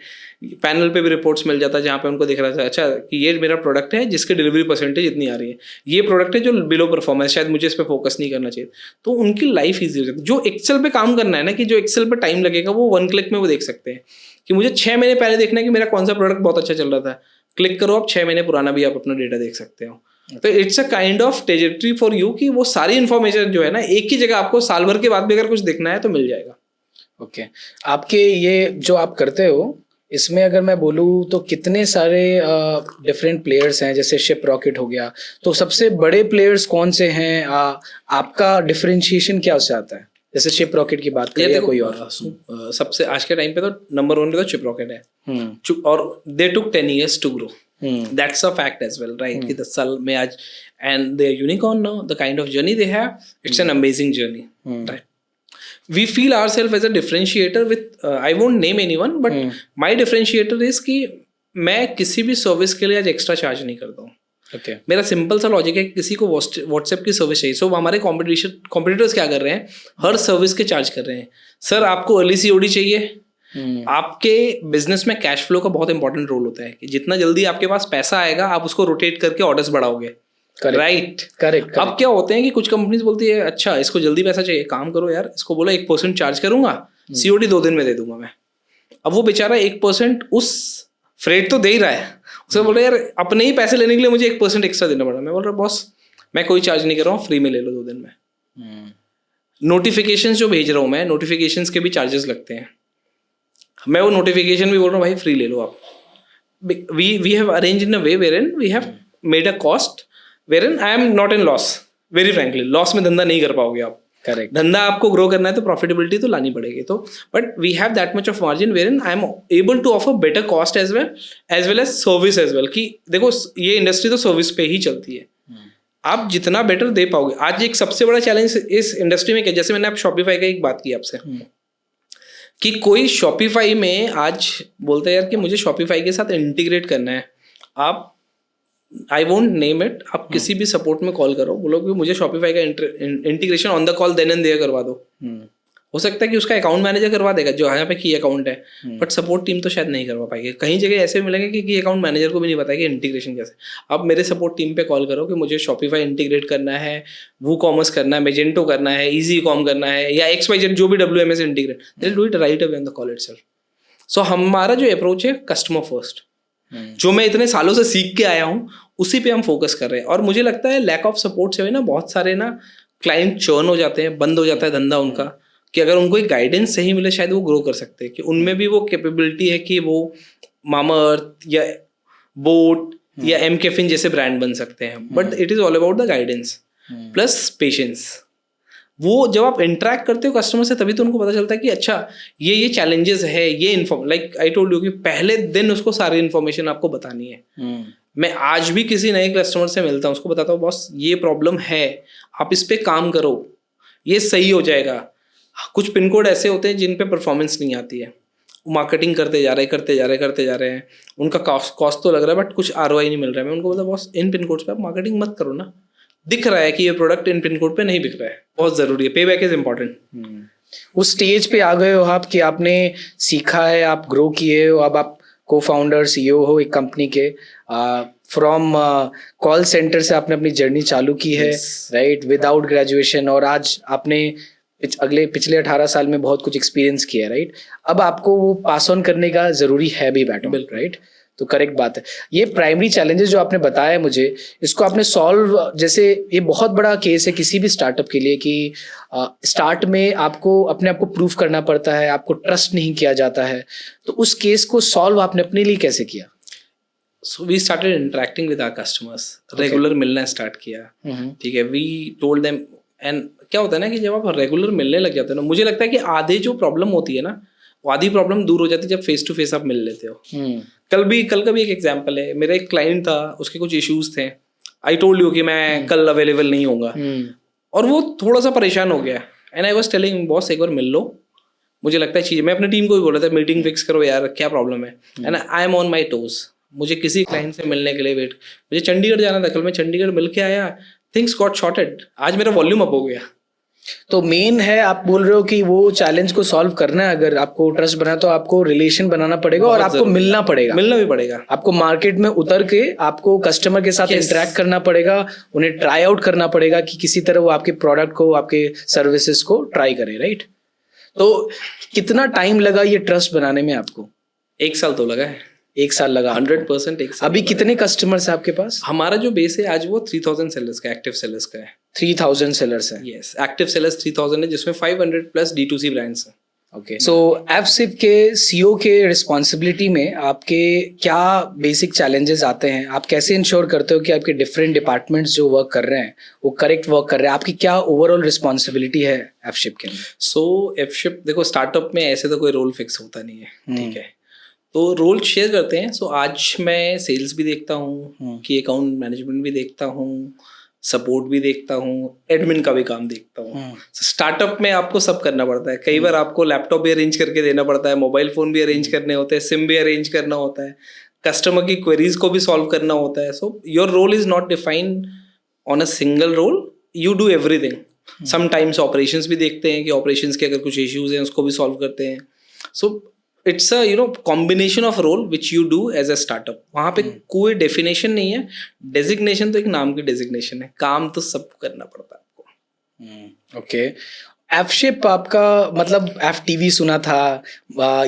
पैनल पे भी रिपोर्ट्स मिल जाता है जहाँ पे उनको दिख रहा था अच्छा कि ये मेरा प्रोडक्ट है जिसकी डिलीवरी परसेंटेज इतनी आ रही है, ये प्रोडक्ट है जो बिलो परफॉर्मेंस, शायद मुझे इस पर फोकस नहीं करना चाहिए। तो उनकी लाइफ ईजी हो जाती है। जो एक्सेल पे काम करना है ना, कि जो एक्सेल पे टाइम लगेगा, वो 1 क्लिक में वो देख सकते हैं कि मुझे 6 महीने पहले देखना है कि मेरा कौन सा प्रोडक्ट बहुत अच्छा चल रहा था, क्लिक करो, आप 6 महीने पुराना भी आप अपना डेटा देख सकते हो। तो it's a kind of trajectory for you कि वो सारी इन्फॉर्मेशन जो है ना एक ही जगह आपको साल भर के बाद भी अगर कुछ देखना है तो मिल जाएगा। ओके आपके ये जो आप करते हो इसमें अगर मैं बोलूँ तो कितने सारे डिफरेंट प्लेयर्स हैं, जैसे शिप रॉकेट हो गया, तो सबसे बड़े प्लेयर्स कौन से हैं? आपका डिफरेंशिएशन क्या उससे आता है? जैसे शिप रॉकेट की बात करें या कोई और? सबसे आज के टाइम पे तो नंबर 1 पे तो शिप रॉकेट है, और they took 10 years to grow, that's a fact as well, right? कि 10 साल में आज, and they are unicorn now, the kind of journey they have, it's an amazing journey, right? We feel ourselves as a differentiator with I won't name anyone, but my differentiator is कि मैं किसी भी सर्विस के लिए आज एक्स्ट्रा चार्ज नहीं करता हूँ। Okay. मेरा सिंपल सा लॉजिक है कि किसी को व्हाट्सएप की सर्विस चाहिए, सो हमारे कॉम्पिटिटर्स क्या कर रहे हैं, हर सर्विस के चार्ज कर रहे हैं। सर आपको अर्ली COD चाहिए, आपके बिजनेस में कैश फ्लो का बहुत इंपॉर्टेंट रोल होता है कि जितना जल्दी आपके पास पैसा आएगा आप उसको रोटेट करके ऑर्डर्स बढ़ाओगे, राइट? करेक्ट। अब क्या होते हैं कि कुछ कंपनीज बोलती है अच्छा इसको जल्दी पैसा चाहिए, काम करो यार, इसको बोलो 1% चार्ज करूंगा, COD 2 दिन में दे दूंगा मैं। अब वो बेचारा 1% उस फ्रेट तो दे ही रहा है, उसे बोल रहा है यार अपने ही पैसे लेने के लिए मुझे 1% एक्स्ट्रा देना पड़ा। मैं बोल रहा बॉस मैं कोई चार्ज नहीं कर रहा हूँ, फ्री में ले लो 2 दिन में। नोटिफिकेशन जो भेज रहा हूँ मैं, नोटिफिकेशन के भी चार्जेस लगते हैं, मैं वो नोटिफिकेशन भी बोल रहा हूँ भाई फ्री ले लो आप। We have arrange in a way wherein we have made a cost wherein I am not in loss, very frankly loss में धंधा नहीं कर पाओगे आप। करेक्ट। धंधा आपको ग्रो करना है तो प्रॉफिटेबिलिटी तो लानी पड़ेगी, तो but we have that much of margin wherein I am able to offer better cost as well as service as well. कि देखो ये इंडस्ट्री तो सर्विस पे ही चलती है, आप जितना बेटर दे पाओगे। आज एक सबसे बड़ा चैलेंज इस इंडस्ट्री में क्या, जैसे मैंने आप शॉपिफाई का एक बात की आपसे कि कोई शॉपिफाई में आज बोलता है यार कि मुझे शॉपिफाई के साथ इंटीग्रेट करना है, आप आई वोंट नेम इट, आप किसी भी सपोर्ट में कॉल करो, बोलो कि मुझे शॉपिफाई का integration on the call then and there करवा दो, हो सकता है कि उसका अकाउंट मैनेजर करवा देगा जो यहाँ पे की अकाउंट है, बट सपोर्ट टीम तो शायद नहीं करवा पाएगी। कहीं जगह ऐसे मिलेंगे कि की अकाउंट मैनेजर को भी नहीं पता कि इंटीग्रेशन कैसे। आप मेरे सपोर्ट टीम पे कॉल करो कि मुझे शॉपिफाई इंटीग्रेट करना है, वो कॉमर्स करना है, मेजेंटो करना है, इजी कॉम करना है, या XYZ जो भी WMS integrate, they will do it right away on the call itself. So हमारा जो अप्रोच है कस्टमर फर्स्ट, जो मैं इतने सालों से सीख के आया हूँ उसी पे हम फोकस कर रहे हैं। और मुझे लगता है लैक ऑफ सपोर्ट से ना बहुत सारे ना क्लाइंट चर्न हो जाते हैं, बंद हो जाता है धंधा उनका, कि अगर उनको एक गाइडेंस सही मिले शायद वो ग्रो कर सकते हैं, कि उनमें भी वो कैपेबिलिटी है कि वो मामा अर्थ या बोट या एम कैफिन जैसे ब्रांड बन सकते हैं। But it is all about the guidance plus patience. वो जब आप इंटरेक्ट करते हो कस्टमर से तभी तो उनको पता चलता है कि अच्छा ये चैलेंजेस है, ये inform, like I told you कि पहले दिन उसको सारी इन्फॉर्मेशन आपको बतानी है। मैं आज भी किसी नए कस्टमर से मिलता हूँ, उसको बताता हूँ बॉस ये प्रॉब्लम है, आप इस पे काम करो, ये सही हो जाएगा। कुछ पिन कोड ऐसे होते हैं जिन पे परफॉर्मेंस नहीं आती है, मार्केटिंग करते जा रहे हैं, उनका कॉस्ट तो लग रहा है बट कुछ ROI नहीं मिल रहा है। मैं उनको बोलता बॉस इन पिन कोड्स पे आप मार्केटिंग मत करो ना, दिख रहा है कि ये प्रोडक्ट इन पिन कोड पे नहीं बिक रहा है, बहुत ज़रूरी है, पे बैक इज इम्पॉर्टेंट। उस स्टेज पे आ गए हो आप कि आपने सीखा है, आप ग्रो किए हो, अब आप को-फाउंडर CEO हो एक कंपनी के, फ्रॉम कॉल सेंटर से आपने अपनी जर्नी चालू की है, राइट, विदाउट ग्रेजुएशन, और आज आपने पिछले 18 साल में बहुत कुछ एक्सपीरियंस किया है, राइट। अब आपको वो पास ऑन करने का जरूरी है भी बैटन, राइट। तो करेक्ट बात है। ये प्राइमरी चैलेंजेस जो आपने बताया मुझे, इसको आपने सॉल्व, जैसे ये बहुत बड़ा केस है किसी भी स्टार्टअप के लिए कि स्टार्ट में आपको अपने आप को प्रूव करना पड़ता है, आपको ट्रस्ट नहीं किया जाता है, तो उस केस को सॉल्व आपने अपने लिए कैसे किया? So we started interacting with our customers, regular मिलना स्टार्ट किया, ठीक है। वी टोल्ड देम, एंड क्या होता है ना कि जब आप रेगुलर मिलने लग जाते हो ना, मुझे लगता है कि आधे जो प्रॉब्लम होती है ना, वो आधी प्रॉब्लम दूर हो जाती है जब फेस टू फेस आप मिल लेते हो। कल का भी एक एग्जांपल है, मेरा एक क्लाइंट था, उसके कुछ इश्यूज थे, आई टोल्ड यू कि मैं कल अवेलेबल नहीं होऊंगा, और वो थोड़ा सा परेशान हो गया, and I was telling boss एक बार मिल लो, मुझे लगता है चीज़, मैं अपनी टीम को भी बोल रहा था मीटिंग फिक्स करो यार, क्या प्रॉब्लम है, and I am on my toes, मुझे किसी क्लाइंट से मिलने के लिए वेट, मुझे चंडीगढ़ जाना था, कल मैं चंडीगढ़ मिल के आया, थिंग्स गॉट शॉर्टेड, आज मेरा वॉल्यूम अप हो गया। तो मेन है, आप बोल रहे हो कि वो चैलेंज को सॉल्व करना है, अगर आपको ट्रस्ट बना तो आपको रिलेशन बनाना पड़ेगा और आपको मिलना भी पड़ेगा, आपको मार्केट में उतर के आपको कस्टमर के साथ इंटरेक्ट करना पड़ेगा, उन्हें ट्राई आउट करना पड़ेगा कि किसी तरह वो आपके प्रोडक्ट को, आपके सर्विसेज को ट्राई करें, राइट। तो कितना टाइम लगा ये ट्रस्ट बनाने में आपको? 1 साल तो लगा है। 1 साल लगा, 100% 1 साल। अभी कितने कस्टमर्स है आपके पास? हमारा जो बेस है आज वो 3000 सेलर्स का, एक्टिव सेलर्स का है। 3000 सेलर्स है? यस, एक्टिव सेलर्स 3000 है, जिसमें 500 प्लस D2C ब्रांड्स हैं। ओके, सो एफशिप के CEO के रिस्पॉन्सिबिलिटी में आपके क्या बेसिक चैलेंजेस आते हैं? आप कैसे इंश्योर करते हो कि आपके डिफरेंट डिपार्टमेंट्स जो वर्क कर रहे हैं वो करेक्ट वर्क कर रहे हैं? आपकी क्या ओवरऑल रिस्पॉन्सिबिलिटी है एफशिप के अंदर? सो एफशिप, देखो स्टार्टअप में ऐसे तो कोई रोल फिक्स होता नहीं है, ठीक है, तो रोल शेयर करते हैं। सो आज मैं सेल्स भी देखता हूँ, कि अकाउंट मैनेजमेंट भी देखता हूँ, सपोर्ट भी देखता हूँ, एडमिन का भी काम देखता हूँ। स्टार्टअप में आपको सब करना पड़ता है, कई बार आपको लैपटॉप भी अरेंज करके देना पड़ता है, मोबाइल फ़ोन भी अरेंज करने होते हैं, सिम भी अरेंज करना होता है, कस्टमर की क्वेरीज को भी सॉल्व करना होता है। So your role is not defined on a single role, you do everything. Sometimes operations भी देखते हैं कि ऑपरेशंस के अगर कुछ इश्यूज हैं उसको भी सॉल्व करते हैं। So it's a combination of role which you do as a startup. वहाँ पे कोई डेफिनेशन नहीं है, डेजिग्नेशन तो एक नाम की डेजिग्नेशन है, काम तो सब करना पड़ता है आपको। ओके, एफशिप आपका मतलब FTV सुना था,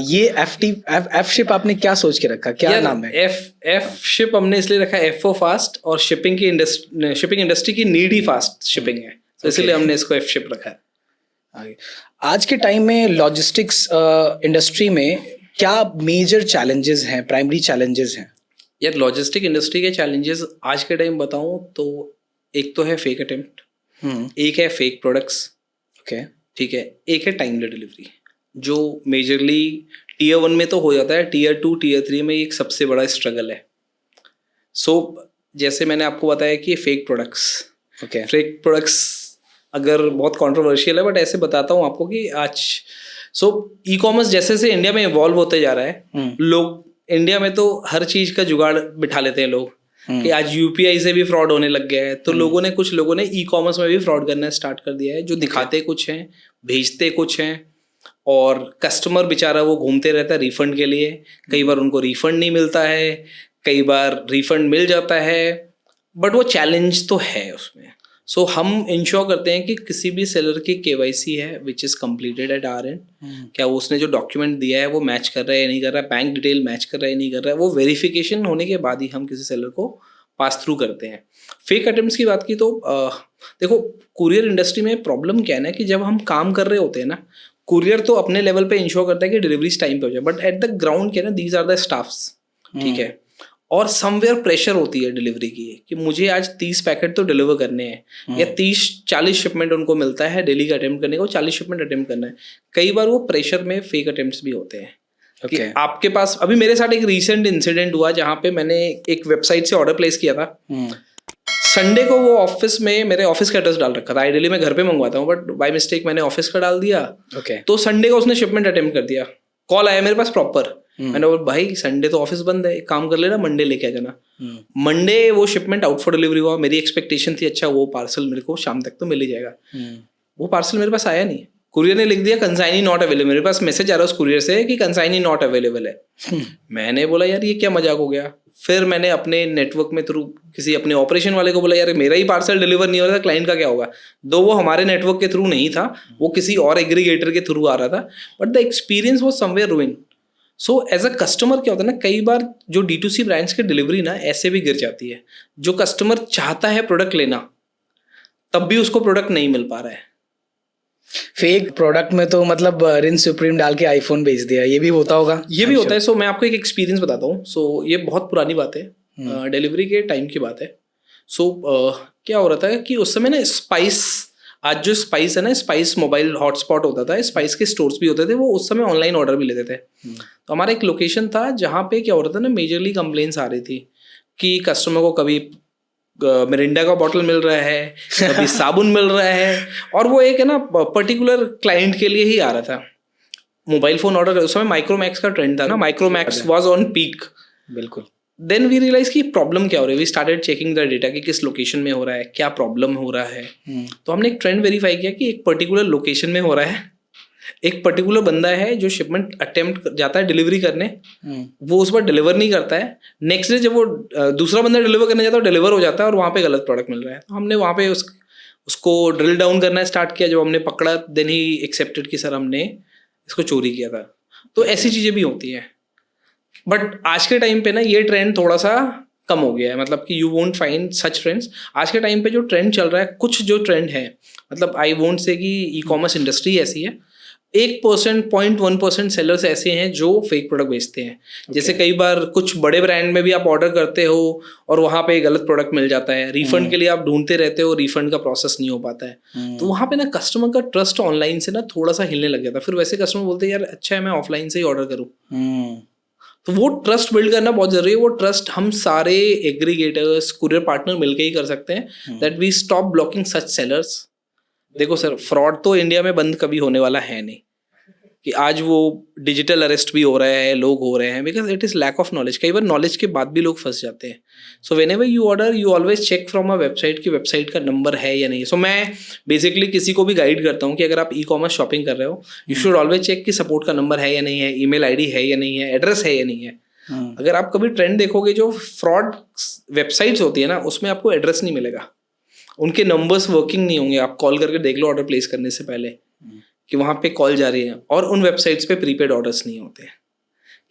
ये एफशिप आपने क्या सोच के रखा, क्या नाम है? एफशिप हमने इसलिए रखा है, F for फास्ट, और शिपिंग इंडस्ट्री की नीड ही फास्ट शिपिंग है, तो इसलिए हमने इसको एफशिप रखा है। आज के टाइम में लॉजिस्टिक्स इंडस्ट्री में क्या मेजर चैलेंजेस हैं, प्राइमरी चैलेंजेस हैं? यार लॉजिस्टिक इंडस्ट्री के चैलेंजेस आज के टाइम बताऊं तो एक तो है फेक अटेम्प्ट, एक है फेक प्रोडक्ट्स, ओके, ठीक है, एक है टाइमली डिलीवरी, जो मेजरली Tier 1 में तो हो जाता है, Tier 2 Tier 3 में एक सबसे बड़ा स्ट्रगल है। सो जैसे मैंने आपको बताया कि fake products, okay, fake products अगर बहुत कंट्रोवर्शियल है, बट ऐसे बताता हूँ आपको कि आज ई कॉमर्स जैसे से इंडिया में इवॉल्व होते जा रहा है, लोग इंडिया में तो हर चीज़ का जुगाड़ बिठा लेते हैं लोग, कि आज UPI से भी फ्रॉड होने लग गया है, तो कुछ लोगों ने ई कॉमर्स में भी फ्रॉड करना स्टार्ट कर दिया है, जो दिखाते कुछ हैं, भेजते कुछ हैं, और कस्टमर बेचारा वो घूमते रहता है रिफंड के लिए, कई बार उनको रिफंड नहीं मिलता है, कई बार रिफंड मिल जाता है, बट वो चैलेंज तो है उसमें। सो हम इंश्योर करते हैं कि किसी भी सेलर की KYC है which is completed at our end, क्या उसने जो डॉक्यूमेंट दिया है वो मैच कर रहा है या नहीं कर रहा है, बैंक डिटेल मैच कर रहा है या नहीं कर रहा है, वो वेरिफिकेशन होने के बाद ही हम किसी सेलर को पास थ्रू करते हैं। फेक अटेम्प्ट्स की बात की तो देखो कुरियर इंडस्ट्री में प्रॉब्लम क्या है ना कि जब हम काम कर रहे होते हैं ना, कुरियर तो अपने लेवल पे इंश्योर करता है कि डिलीवरीज टाइम पे हो जाए, बट एट द ग्राउंड क्या है ना, दीज आर द स्टाफ्स, ठीक है, और समवेयर प्रेशर होती है डिलीवरी की कि मुझे आज 30 पैकेट तो डिलीवर करने हैं या 30-40 शिपमेंट उनको मिलता है डेली का अटेम्प्ट करने को, 40 शिपमेंट अटेम्प्ट करना है। कई बार वो प्रेशर में फेक अटेम्प्ट्स भी होते हैं कि आपके पास, अभी मेरे साथ एक रीसेंट इंसिडेंट हुआ जहाँ पे मैंने एक वेबसाइट से ऑर्डर प्लेस किया था, संडे को वो ऑफिस में मेरे ऑफिस का एड्रेस डाल रखा था, आइडियली मैं घर पे मंगवाता हूँ बट बाय मिस्टेक मैंने ऑफिस का डाल दिया, तो संडे को उसने शिपमेंट अटेम्प्ट कर दिया। कॉल आया मेरे पास प्रॉपर, मैंने बोला भाई संडे तो ऑफिस बंद है, एक काम कर लेना मंडे लेके आ जाना। मंडे वो शिपमेंट आउट फॉर डिलीवरी हुआ, मेरी एक्सपेक्टेशन थी अच्छा वो पार्सल मेरे को शाम तक तो मिल ही जाएगा, वो पार्सल मेरे पास आया नहीं, कुरियर ने लिख दिया कंसाइनी नॉट अवेलेबल, मेरे पास मैसेज आ रहा है उस कुरियर से कि कंसाइनी नॉट अवेलेबल है। मैंने बोला यार ये क्या मजाक हो गया, फिर मैंने अपने नेटवर्क में थ्रू किसी अपने ऑपरेशन वाले को बोला यार मेरा ही पार्सल डिलीवर नहीं हो रहा था, क्लाइंट का क्या होगा, दो वो हमारे नेटवर्क के थ्रू नहीं था, वो किसी और एग्रीगेटर के थ्रू आ रहा था, but the experience was somewhere ruing. So as a customer क्या होता है ना, कई बार जो D2C ब्रांड्स की डिलीवरी ना ऐसे भी गिर जाती है, जो कस्टमर चाहता है प्रोडक्ट लेना तब भी उसको प्रोडक्ट नहीं मिल पा रहा है। फेक प्रोडक्ट में तो मतलब रिन सुप्रीम डाल के आईफोन बेच दिया, ये भी होता होगा? ये भी होता है। सो मैं आपको एक एक्सपीरियंस बताता हूँ। सो ये बहुत पुरानी बात है, डिलीवरी के टाइम की बात है। सो क्या हो रहा था कि उस समय ना स्पाइस, आज जो स्पाइस है ना, स्पाइस मोबाइल हॉटस्पॉट होता था, स्पाइस के स्टोर्स भी होते थे, वो उस समय ऑनलाइन ऑर्डर भी लेते थे। तो हमारा एक लोकेशन था जहाँ पे क्या हो रहा था ना, मेजरली कंप्लेंट्स आ रही थी कि कस्टमर को कभी मिरिंडा का बॉटल मिल रहा है, कभी साबुन मिल रहा है, और वो एक है ना पर्टिकुलर क्लाइंट के लिए ही आ रहा था। मोबाइल फोन ऑर्डर उस समय माइक्रोमैक्स का ट्रेंड था ना, माइक्रोमैक्स वाज ऑन पीक। बिल्कुल। देन वी रियलाइज कि प्रॉब्लम क्या हो रही है, we started checking the data कि किस लोकेशन में हो रहा है, क्या प्रॉब्लम हो रहा है। तो हमने एक ट्रेंड वेरीफाई किया कि एक पर्टिकुलर लोकेशन में हो रहा है, एक पर्टिकुलर बंदा है जो शिपमेंट अटेम्प्ट जाता है डिलीवरी करने, वो उस बार डिलीवर नहीं करता है, नेक्स्ट डे जब वो दूसरा बंदा डिलीवर करने जाता है डिलीवर हो जाता है और वहाँ पे गलत प्रोडक्ट मिल रहा है। तो हमने वहाँ पे उसको ड्रिल डाउन करना स्टार्ट किया। जब हमने पकड़ा देन ही एक्सेप्टेड कि सर हमने इसको चोरी किया था। तो ऐसी चीज़ें भी होती हैं, बट आज के टाइम पे ना ये ट्रेंड थोड़ा सा कम हो गया है, मतलब कि you won't find such trends. आज के टाइम पे जो ट्रेंड चल रहा है, कुछ जो ट्रेंड है, मतलब आई वोंट से कि ई कॉमर्स इंडस्ट्री ऐसी है, 1%, 0.1% सेलर्स ऐसे हैं जो फेक प्रोडक्ट बेचते हैं। जैसे कई बार कुछ बड़े ब्रांड में भी आप ऑर्डर करते हो और वहाँ पे गलत प्रोडक्ट मिल जाता है, रिफंड के लिए आप ढूंढते रहते हो, रिफंड का प्रोसेस नहीं हो पाता है। तो वहाँ पे ना कस्टमर का ट्रस्ट ऑनलाइन से ना थोड़ा सा हिलने लग जाता है। फिर वैसे कस्टमर बोलते हैं यार अच्छा है मैं ऑफलाइन से ही ऑर्डर करूँ। तो वो ट्रस्ट बिल्ड करना बहुत जरूरी है। वो ट्रस्ट हम सारे एग्रीगेटर्स, कुरियर पार्टनर मिलकर ही कर सकते हैं, that we stop blocking such sellers. देखो सर, फ्रॉड तो इंडिया में बंद कभी होने वाला है नहीं, कि आज वो डिजिटल अरेस्ट भी हो रहा है, लोग हो रहे हैं, because it is lack of knowledge. कई बार नॉलेज के बाद भी लोग फंस जाते हैं। So whenever you order you always check from a website कि वेबसाइट का नंबर है या नहीं। सो मैं बेसिकली किसी को भी गाइड करता हूँ कि अगर आप ई कॉमर्स शॉपिंग कर रहे हो, यू शुड ऑलवेज चेक कि सपोर्ट का नंबर है या नहीं है, ईमेल आईडी है या नहीं है, एड्रेस है या नहीं है। अगर आप कभी ट्रेंड देखोगे, जो फ्रॉड वेबसाइट्स होती है ना, उसमें आपको एड्रेस नहीं मिलेगा, उनके नंबर्स वर्किंग नहीं होंगे। आप कॉल करके देख लो ऑर्डर प्लेस करने से पहले कि वहाँ पे कॉल जा रही है, और उन वेबसाइट्स पे प्रीपेड ऑर्डर्स नहीं होते।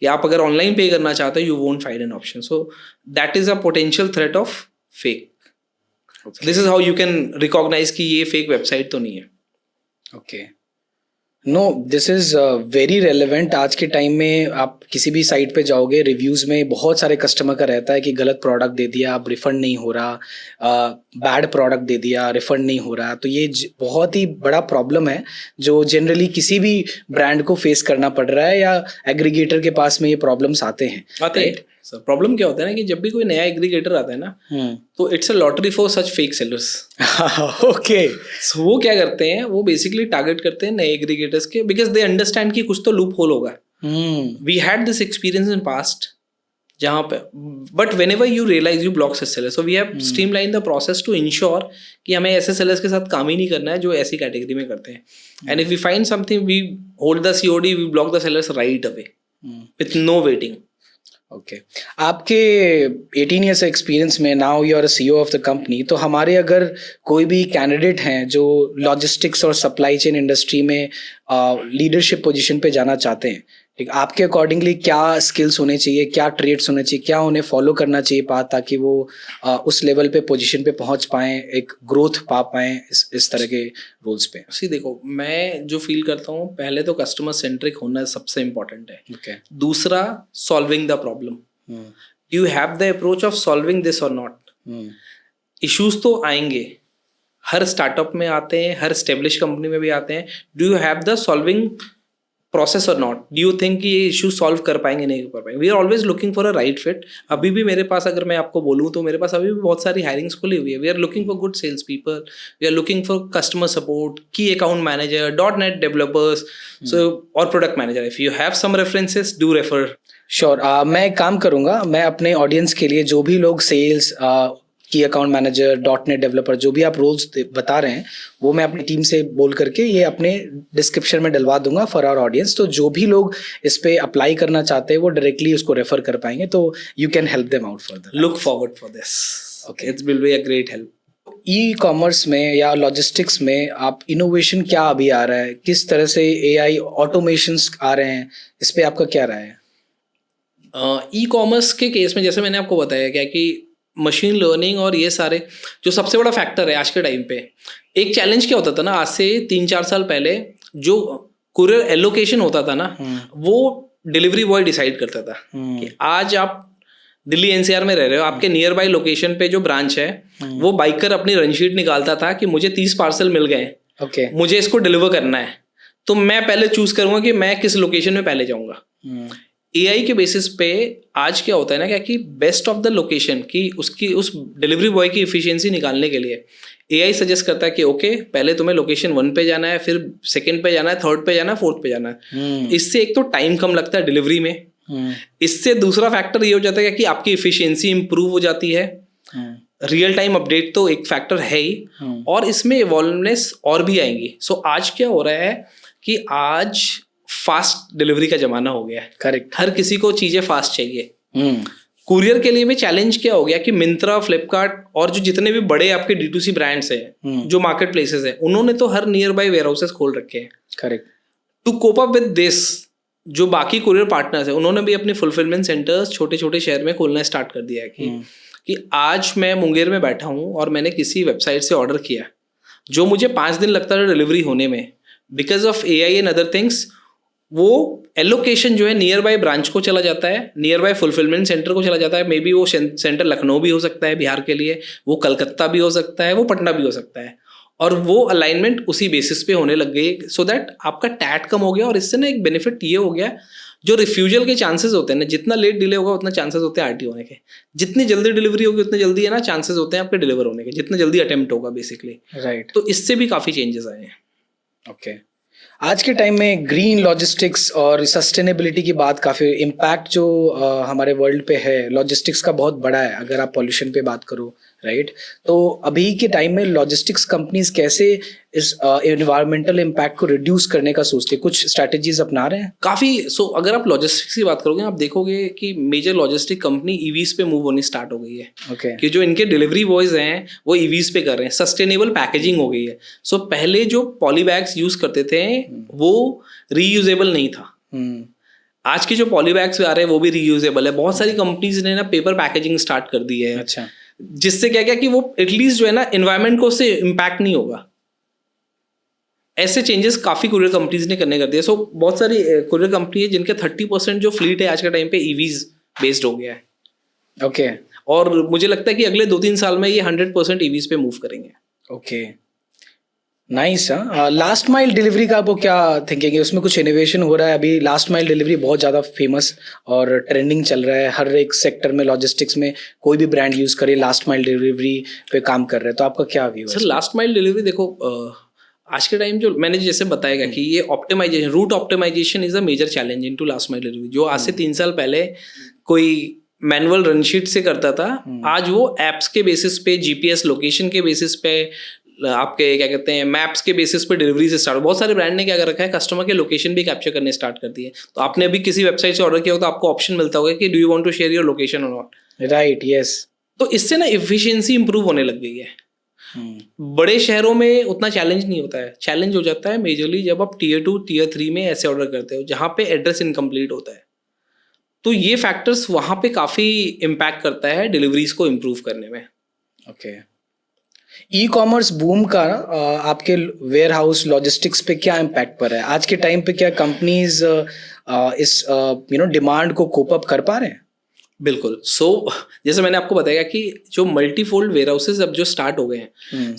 या आप अगर ऑनलाइन पे करना चाहते हो, you won't find an option. So that is a potential threat of fake. This is how you can recognise कि ये फेक वेबसाइट तो नहीं है। Okay, no this is very relevant. आज के टाइम में आप किसी भी साइट पे जाओगे, रिव्यूज़ में बहुत सारे कस्टमर का रहता है कि गलत प्रोडक्ट दे दिया, अब रिफ़ंड नहीं हो रहा, बैड प्रोडक्ट दे दिया, रिफ़ंड नहीं हो रहा। तो ये बहुत ही बड़ा प्रॉब्लम है जो जनरली किसी भी ब्रांड को फेस करना पड़ रहा है, या एग्रीगेटर के पास में ये प्रॉब्लम्स आते हैं। सर प्रॉब्लम क्या होता है ना कि जब भी कोई नया एग्रीगेटर आता है ना, तो it's a lottery for such fake sellers. Okay, so वो क्या करते हैं, वो बेसिकली टारगेट करते हैं नए एग्रीगेटर्स के, बिकॉज दे अंडरस्टैंड कि कुछ तो लूप होल होगा। We had this experience in past जहाँ पे but whenever you realise you block such seller, so we have streamline the process to ensure कि हमें ऐसे सेलर्स के साथ काम ही नहीं करना है जो ऐसी कैटेगरी में करते हैं. And if we find something we hold the COD, we block the sellers right away with no waiting. Okay आपके 18 ईयर्स एक्सपीरियंस में now you are CEO of the company, तो हमारे अगर कोई भी कैंडिडेट हैं जो लॉजिस्टिक्स और सप्लाई चेन इंडस्ट्री में लीडरशिप पोजीशन पे जाना चाहते हैं, ठीक, आपके अकॉर्डिंगली क्या स्किल्स होने चाहिए, क्या ट्रेड्स होने चाहिए, क्या उन्हें फॉलो करना चाहिए ताकि वो उस लेवल पे पोजीशन पे पहुंच पाएं, एक ग्रोथ पा पाएं इस तरह के रोल्स पे? सी देखो, मैं जो फील करता हूँ, पहले तो कस्टमर सेंट्रिक होना सबसे इम्पोर्टेंट है. Okay. दूसरा, solving the problem. You have the approach of solving this और नॉट. इश्यूज तो आएंगे, हर स्टार्टअप में आते हैं, हर स्टेब्लिश कंपनी में भी आते हैं. Do you have the solving process or not? Do you think कि ये इशू सॉल्व कर पाएंगे, नहीं कर पाएंगे? We are always looking for a right fit. अभी भी मेरे पास, अगर मैं आपको बोलूँ तो मेरे पास अभी भी बहुत सारी हायरिंग्स खुली हुई है. We are looking for good sales people, we are looking for customer support, key account manager, .NET developers, so और product manager. If you have some references, do refer. Sure. मैं एक काम करूंगा, मैं अपने ऑडियंस के लिए जो भी लोग सेल्स, की अकाउंट मैनेजर, .NET डेवलपर, जो भी आप रोल्स बता रहे हैं, वो मैं अपनी टीम से बोल करके ये अपने डिस्क्रिप्शन में डलवा दूंगा फॉर आवर ऑडियंस. तो जो भी लोग इस पे अप्लाई करना चाहते हैं वो डायरेक्टली उसको रेफर कर पाएंगे, तो you can help them out further. Look forward for this. Okay, it will be a great help. E-commerce में या लॉजिस्टिक्स में आप इनोवेशन क्या अभी आ रहा है, किस तरह से AI ऑटोमेशंस आ रहे हैं, इस पे आपका क्या राय है? ई-कॉमर्स के केस में जैसे मैंने आपको बताया क्या कि मशीन लर्निंग और ये सारे जो सबसे बड़ा फैक्टर है आज के टाइम पे. एक चैलेंज क्या होता था ना, आज से 3-4 साल पहले जो कुरियर एलोकेशन होता था ना, वो डिलीवरी बॉय डिसाइड करता था कि आज आप दिल्ली NCR में रह रहे हो, आपके नियर बाई लोकेशन पे जो ब्रांच है, वो बाइकर अपनी रनशीट निकालता था कि मुझे 30 पार्सल मिल गए, ओके, मुझे इसको डिलीवर करना है, तो मैं पहले चूज करूंगा कि मैं किस लोकेशन में पहले जाऊंगा. AI के बेसिस पे आज क्या होता है ना, क्या कि बेस्ट ऑफ द लोकेशन की उसकी उस डिलीवरी बॉय की इफिशिएंसी निकालने के लिए AI सजेस्ट करता है कि ओके, पहले तुम्हें लोकेशन 1 पे जाना है, फिर 2nd पे जाना है, 3rd पे जाना है, 4th पे जाना है. इससे एक तो टाइम कम लगता है डिलीवरी में. इससे दूसरा फैक्टर ये हो जाता है कि आपकी इफिशियंसी इंप्रूव हो जाती है. रियल टाइम अपडेट तो एक फैक्टर है ही, और इसमें इवॉल्वनेस और भी आएंगी. सो आज क्या हो रहा है कि आज फास्ट डिलीवरी का जमाना हो गया है. करेक्ट. हर किसी को चीजें फास्ट चाहिए. कुरियर के लिए भी चैलेंज क्या हो गया कि मिंत्रा, फ्लिपकार्ट और जो जितने भी बड़े आपके D2C ब्रांड्स हैं, जो मार्केट प्लेसेस है, उन्होंने तो हर नियर बाई वेयर हाउसेस खोल रखे हैं. Correct. To cope up with this, जो बाकी कुरियर पार्टनर्स है, उन्होंने भी अपने फुलफिलमेंट सेंटर्स छोटे छोटे शहर में खोलना स्टार्ट कर दिया है. कि आज मैं मुंगेर में बैठा हूँ और मैंने किसी वेबसाइट से ऑर्डर किया, जो मुझे 5 दिन लगता था डिलीवरी होने में, because of AI and other things, वो एलोकेशन जो है नियर बाय ब्रांच को चला जाता है, नियर बाय फुलफिलमेंट सेंटर को चला जाता है. मे बी वो सेंटर लखनऊ भी हो सकता है बिहार के लिए, वो कलकत्ता भी हो सकता है, वो पटना भी हो सकता है, और वो अलाइनमेंट उसी बेसिस पे होने लग गई. सो दैट आपका टैट कम हो गया, और इससे ना एक बेनिफिट ये हो गया, जो रिफ्यूजल के चांसेस होते हैं ना, जितना लेट डिले होगा उतना चांसेस होते हैं RT होने के. जितनी जल्दी डिलीवरी होगी उतनी जल्दी है ना चांसेस होते हैं आपके डिलीवर होने के, जितना जल्दी अटेम्प्ट होगा बेसिकली. राइट. तो इससे भी काफ़ी चेंजेस आए हैं. ओके. आज के टाइम में ग्रीन लॉजिस्टिक्स और सस्टेनेबिलिटी की बात, काफ़ी इम्पैक्ट जो हमारे वर्ल्ड पे है लॉजिस्टिक्स का बहुत बड़ा है, अगर आप पॉल्यूशन पे बात करो, राइट. तो अभी के टाइम में लॉजिस्टिक्स कंपनीज कैसे इस एनवायरमेंटल इम्पैक्ट को रिड्यूस करने का सोचते हैं, कुछ स्ट्रैटेजीज अपना रहे हैं काफ़ी. सो अगर आप लॉजिस्टिक्स की बात करोगे, आप देखोगे कि मेजर लॉजिस्टिक कंपनी EVs पे मूव होनी स्टार्ट हो गई है. ओके. कि जो इनके डिलीवरी बॉयज हैं वो EVs पे कर रहे हैं. सस्टेनेबल पैकेजिंग हो गई है. सो पहले जो पॉली बैग्स यूज करते थे वो रीयूजेबल नहीं था. आज के जो पॉली बैग्स आ रहे हैं वो भी रीयूजेबल है. बहुत सारी कंपनीज ने ना पेपर पैकेजिंग स्टार्ट कर दी है. अच्छा. जिससे क्या कि वो एटलीस्ट जो है ना एनवायरमेंट को उससे इम्पैक्ट नहीं होगा. ऐसे चेंजेस काफ़ी कुरियर कंपनीज ने करने कर दिए. सो बहुत सारी कुरियर कंपनी है जिनके 30% जो फ्लीट है आज के टाइम पे EVs बेस्ड हो गया है. ओके. और मुझे लगता है कि अगले 2-3 साल में ये 100% EVs पे मूव करेंगे. Okay. Nice. Last mile delivery का आपको क्या थिंकिंग है, उसमें कुछ इनोवेशन हो रहा है अभी? लास्ट माइल डिलीवरी बहुत ज़्यादा फेमस और ट्रेंडिंग चल रहा है, हर एक सेक्टर में लॉजिस्टिक्स में कोई भी ब्रांड यूज़ करे लास्ट माइल डिलीवरी पे काम कर रहे हैं, तो आपका क्या व्यू है? सर लास्ट माइल डिलीवरी देखो, आज के टाइम जो मैंने जैसे बताया कि ये optimisation, route optimisation is a major challenge into last mile delivery. जो आज से 3 साल पहले कोई मैनुअल रनशीट से करता था, आज वो एप्स के बेसिस पे, जीपीएस लोकेशन के बेसिस पे, आपके क्या कहते हैं मैप्स के बेसिस पे डिलीवरी से स्टार्ट। बहुत सारे ब्रांड ने क्या कर रखा है, कस्टमर के लोकेशन भी कैप्चर करने स्टार्ट कर दिए। तो आपने अभी किसी वेबसाइट से ऑर्डर किया हो तो आपको ऑप्शन मिलता होगा कि do you want to share your location or not, right, yes. तो इससे ना एफिशिएंसी इंप्रूव होने लग गई है। बड़े शहरों में उतना चैलेंज नहीं होता है, चैलेंज हो जाता है मेजरली जब आप टीयर 2 टीयर 3 में ऐसे ऑर्डर करते हो जहाँ पे एड्रेस इनकम्प्लीट होता है। तो ये फैक्टर्स वहाँ पे काफ़ी इम्पैक्ट करता है डिलीवरीज को इम्प्रूव करने में। ओके, ई कॉमर्स बूम का आपके वेयर हाउस लॉजिस्टिक्स पे क्या इम्पैक्ट पड़ रहा है आज के टाइम पे? क्या कंपनीज इस डिमांड को कोप अप कर पा रहे हैं? बिल्कुल। जैसे मैंने आपको बताया कि जो मल्टीफोल्ड वेयर हाउसेज अब जो स्टार्ट हो गए हैं,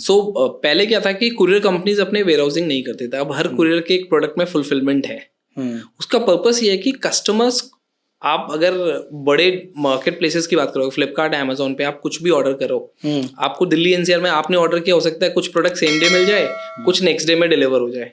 पहले क्या था कि कुरियर कंपनीज अपने वेयर हाउसिंग नहीं करते थे। अब हर कुरियर के एक प्रोडक्ट में फुलफिलमेंट है। उसका पर्पस ये है कि कस्टमर्स, आप अगर बड़े मार्केट प्लेसेस की बात करो, फ्लिपकार्ट, अमेजोन पे आप कुछ भी ऑर्डर करो, आपको दिल्ली एनसीआर में आपने ऑर्डर किया, हो सकता है कुछ प्रोडक्ट सेम डे मिल जाए, कुछ नेक्स्ट डे में डिलीवर हो जाए।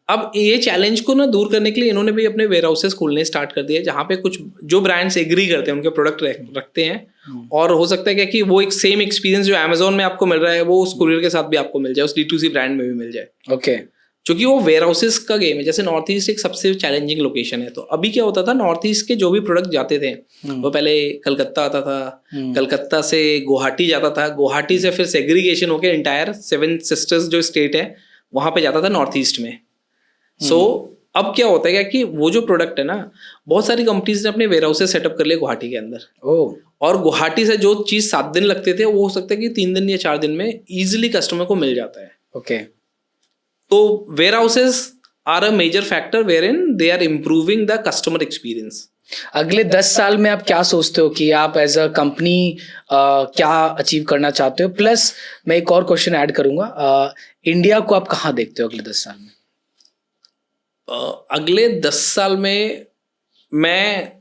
अब ये चैलेंज को ना दूर करने के लिए इन्होंने भी अपने वेयर हाउसेस खोलने स्टार्ट कर दिए, जहाँ पे कुछ जो ब्रांड्स एग्री करते हैं उनके प्रोडक्ट रखते हैं। और हो सकता है कि वो एक सेम एक्सपीरियंस जो अमेजोन में आपको मिल रहा है वो उस कुरियर के साथ भी आपको मिल जाए, उस D2C ब्रांड में भी मिल जाए। ओके, क्योंकि वो वेयर हाउसेस का गेम है। जैसे नॉर्थ ईस्ट एक सबसे चैलेंजिंग लोकेशन है, तो अभी क्या होता था, नॉर्थ ईस्ट के जो भी प्रोडक्ट जाते थे वो पहले कलकत्ता आता था, कलकत्ता से गुवाहाटी जाता था, गुवाहाटी से फिर सेग्रीगेशन होकर इंटायर 7 सिस्टर्स जो स्टेट है वहाँ पे जाता था नॉर्थ ईस्ट में। अब क्या होता है कि वो जो प्रोडक्ट है ना, बहुत सारी कंपनीज ने अपने वेयर हाउसेस सेटअप कर लिए गुवाहाटी के अंदर। और गुवाहाटी से जो चीज़ 7 दिन लगते थे वो हो सकता है कि 3 दिन या 4 दिन में ईजिली कस्टमर को मिल जाता है। ओके, तो warehouses are a major factor wherein they are improving the customer experience. अगले 10 साल में आप क्या सोचते हो कि आप एज अ कंपनी क्या अचीव करना चाहते हो? प्लस मैं एक और क्वेश्चन ऐड करूंगा, इंडिया को आप कहाँ देखते हो अगले 10 साल में? अगले 10 साल में मैं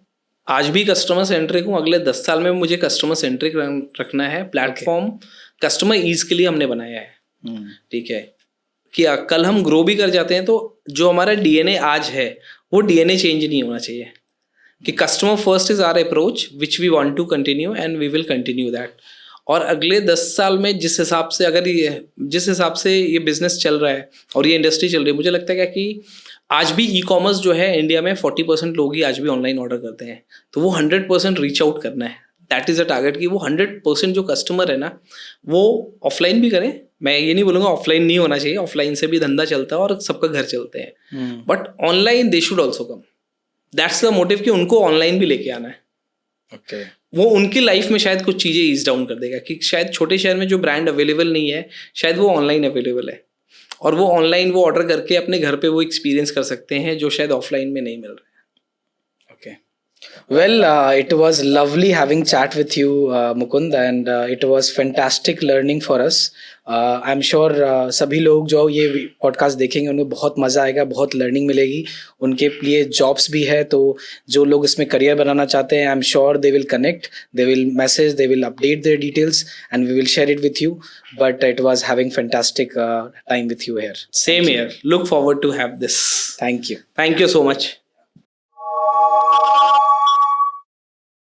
आज भी कस्टमर सेंट्रिक हूँ, अगले 10 साल में मुझे कस्टमर सेंट्रिक रखना है। प्लेटफॉर्म कस्टमर ईज के लिए हमने बनाया है, ठीक है, कि कल हम ग्रो भी कर जाते हैं तो जो हमारा DNA आज है वो DNA चेंज नहीं होना चाहिए, कि customer first is our approach which we want to continue and we will continue that. और अगले 10 साल में जिस हिसाब से ये बिजनेस चल रहा है और ये इंडस्ट्री चल रही है, मुझे लगता है कि आज भी ई कॉमर्स जो है इंडिया में 40% लोग ही आज भी ऑनलाइन ऑर्डर करते हैं। तो वो 100% रीच आउट करना है, दैट इज़ अ टारगेट, कि वो 100% जो कस्टमर है ना वो ऑफलाइन भी करें। मैं ये नहीं बोलूँगा ऑफलाइन नहीं होना चाहिए, ऑफलाइन से भी धंधा चलता है और सबका घर चलते हैं, but online they should also come. That's the motive कि उनको ऑनलाइन भी लेके आना है। ओके, वो उनकी लाइफ में शायद कुछ चीज़ें ईज डाउन कर देगा, कि शायद छोटे शहर में जो ब्रांड अवेलेबल नहीं है शायद वो ऑनलाइन अवेलेबल है, और वो ऑनलाइन वो ऑर्डर करके अपने घर पे वो एक्सपीरियंस कर सकते हैं जो शायद ऑफलाइन में नहीं मिल रहा है। Well, it was lovely having chat with you, Mukund, and it was fantastic learning for us. I'm sure सभी लोग जो ये पॉडकास्ट देखेंगे उन्हें बहुत मज़ा आएगा, बहुत लर्निंग मिलेगी। उनके लिए जॉब्स भी है, तो जो लोग इसमें करियर बनाना चाहते हैं, I'm sure they will connect, they will message, they will update their details, and we will share it with you. But it was having fantastic time with you here. Same here. Look forward to have this. Thank you. Thank you so much.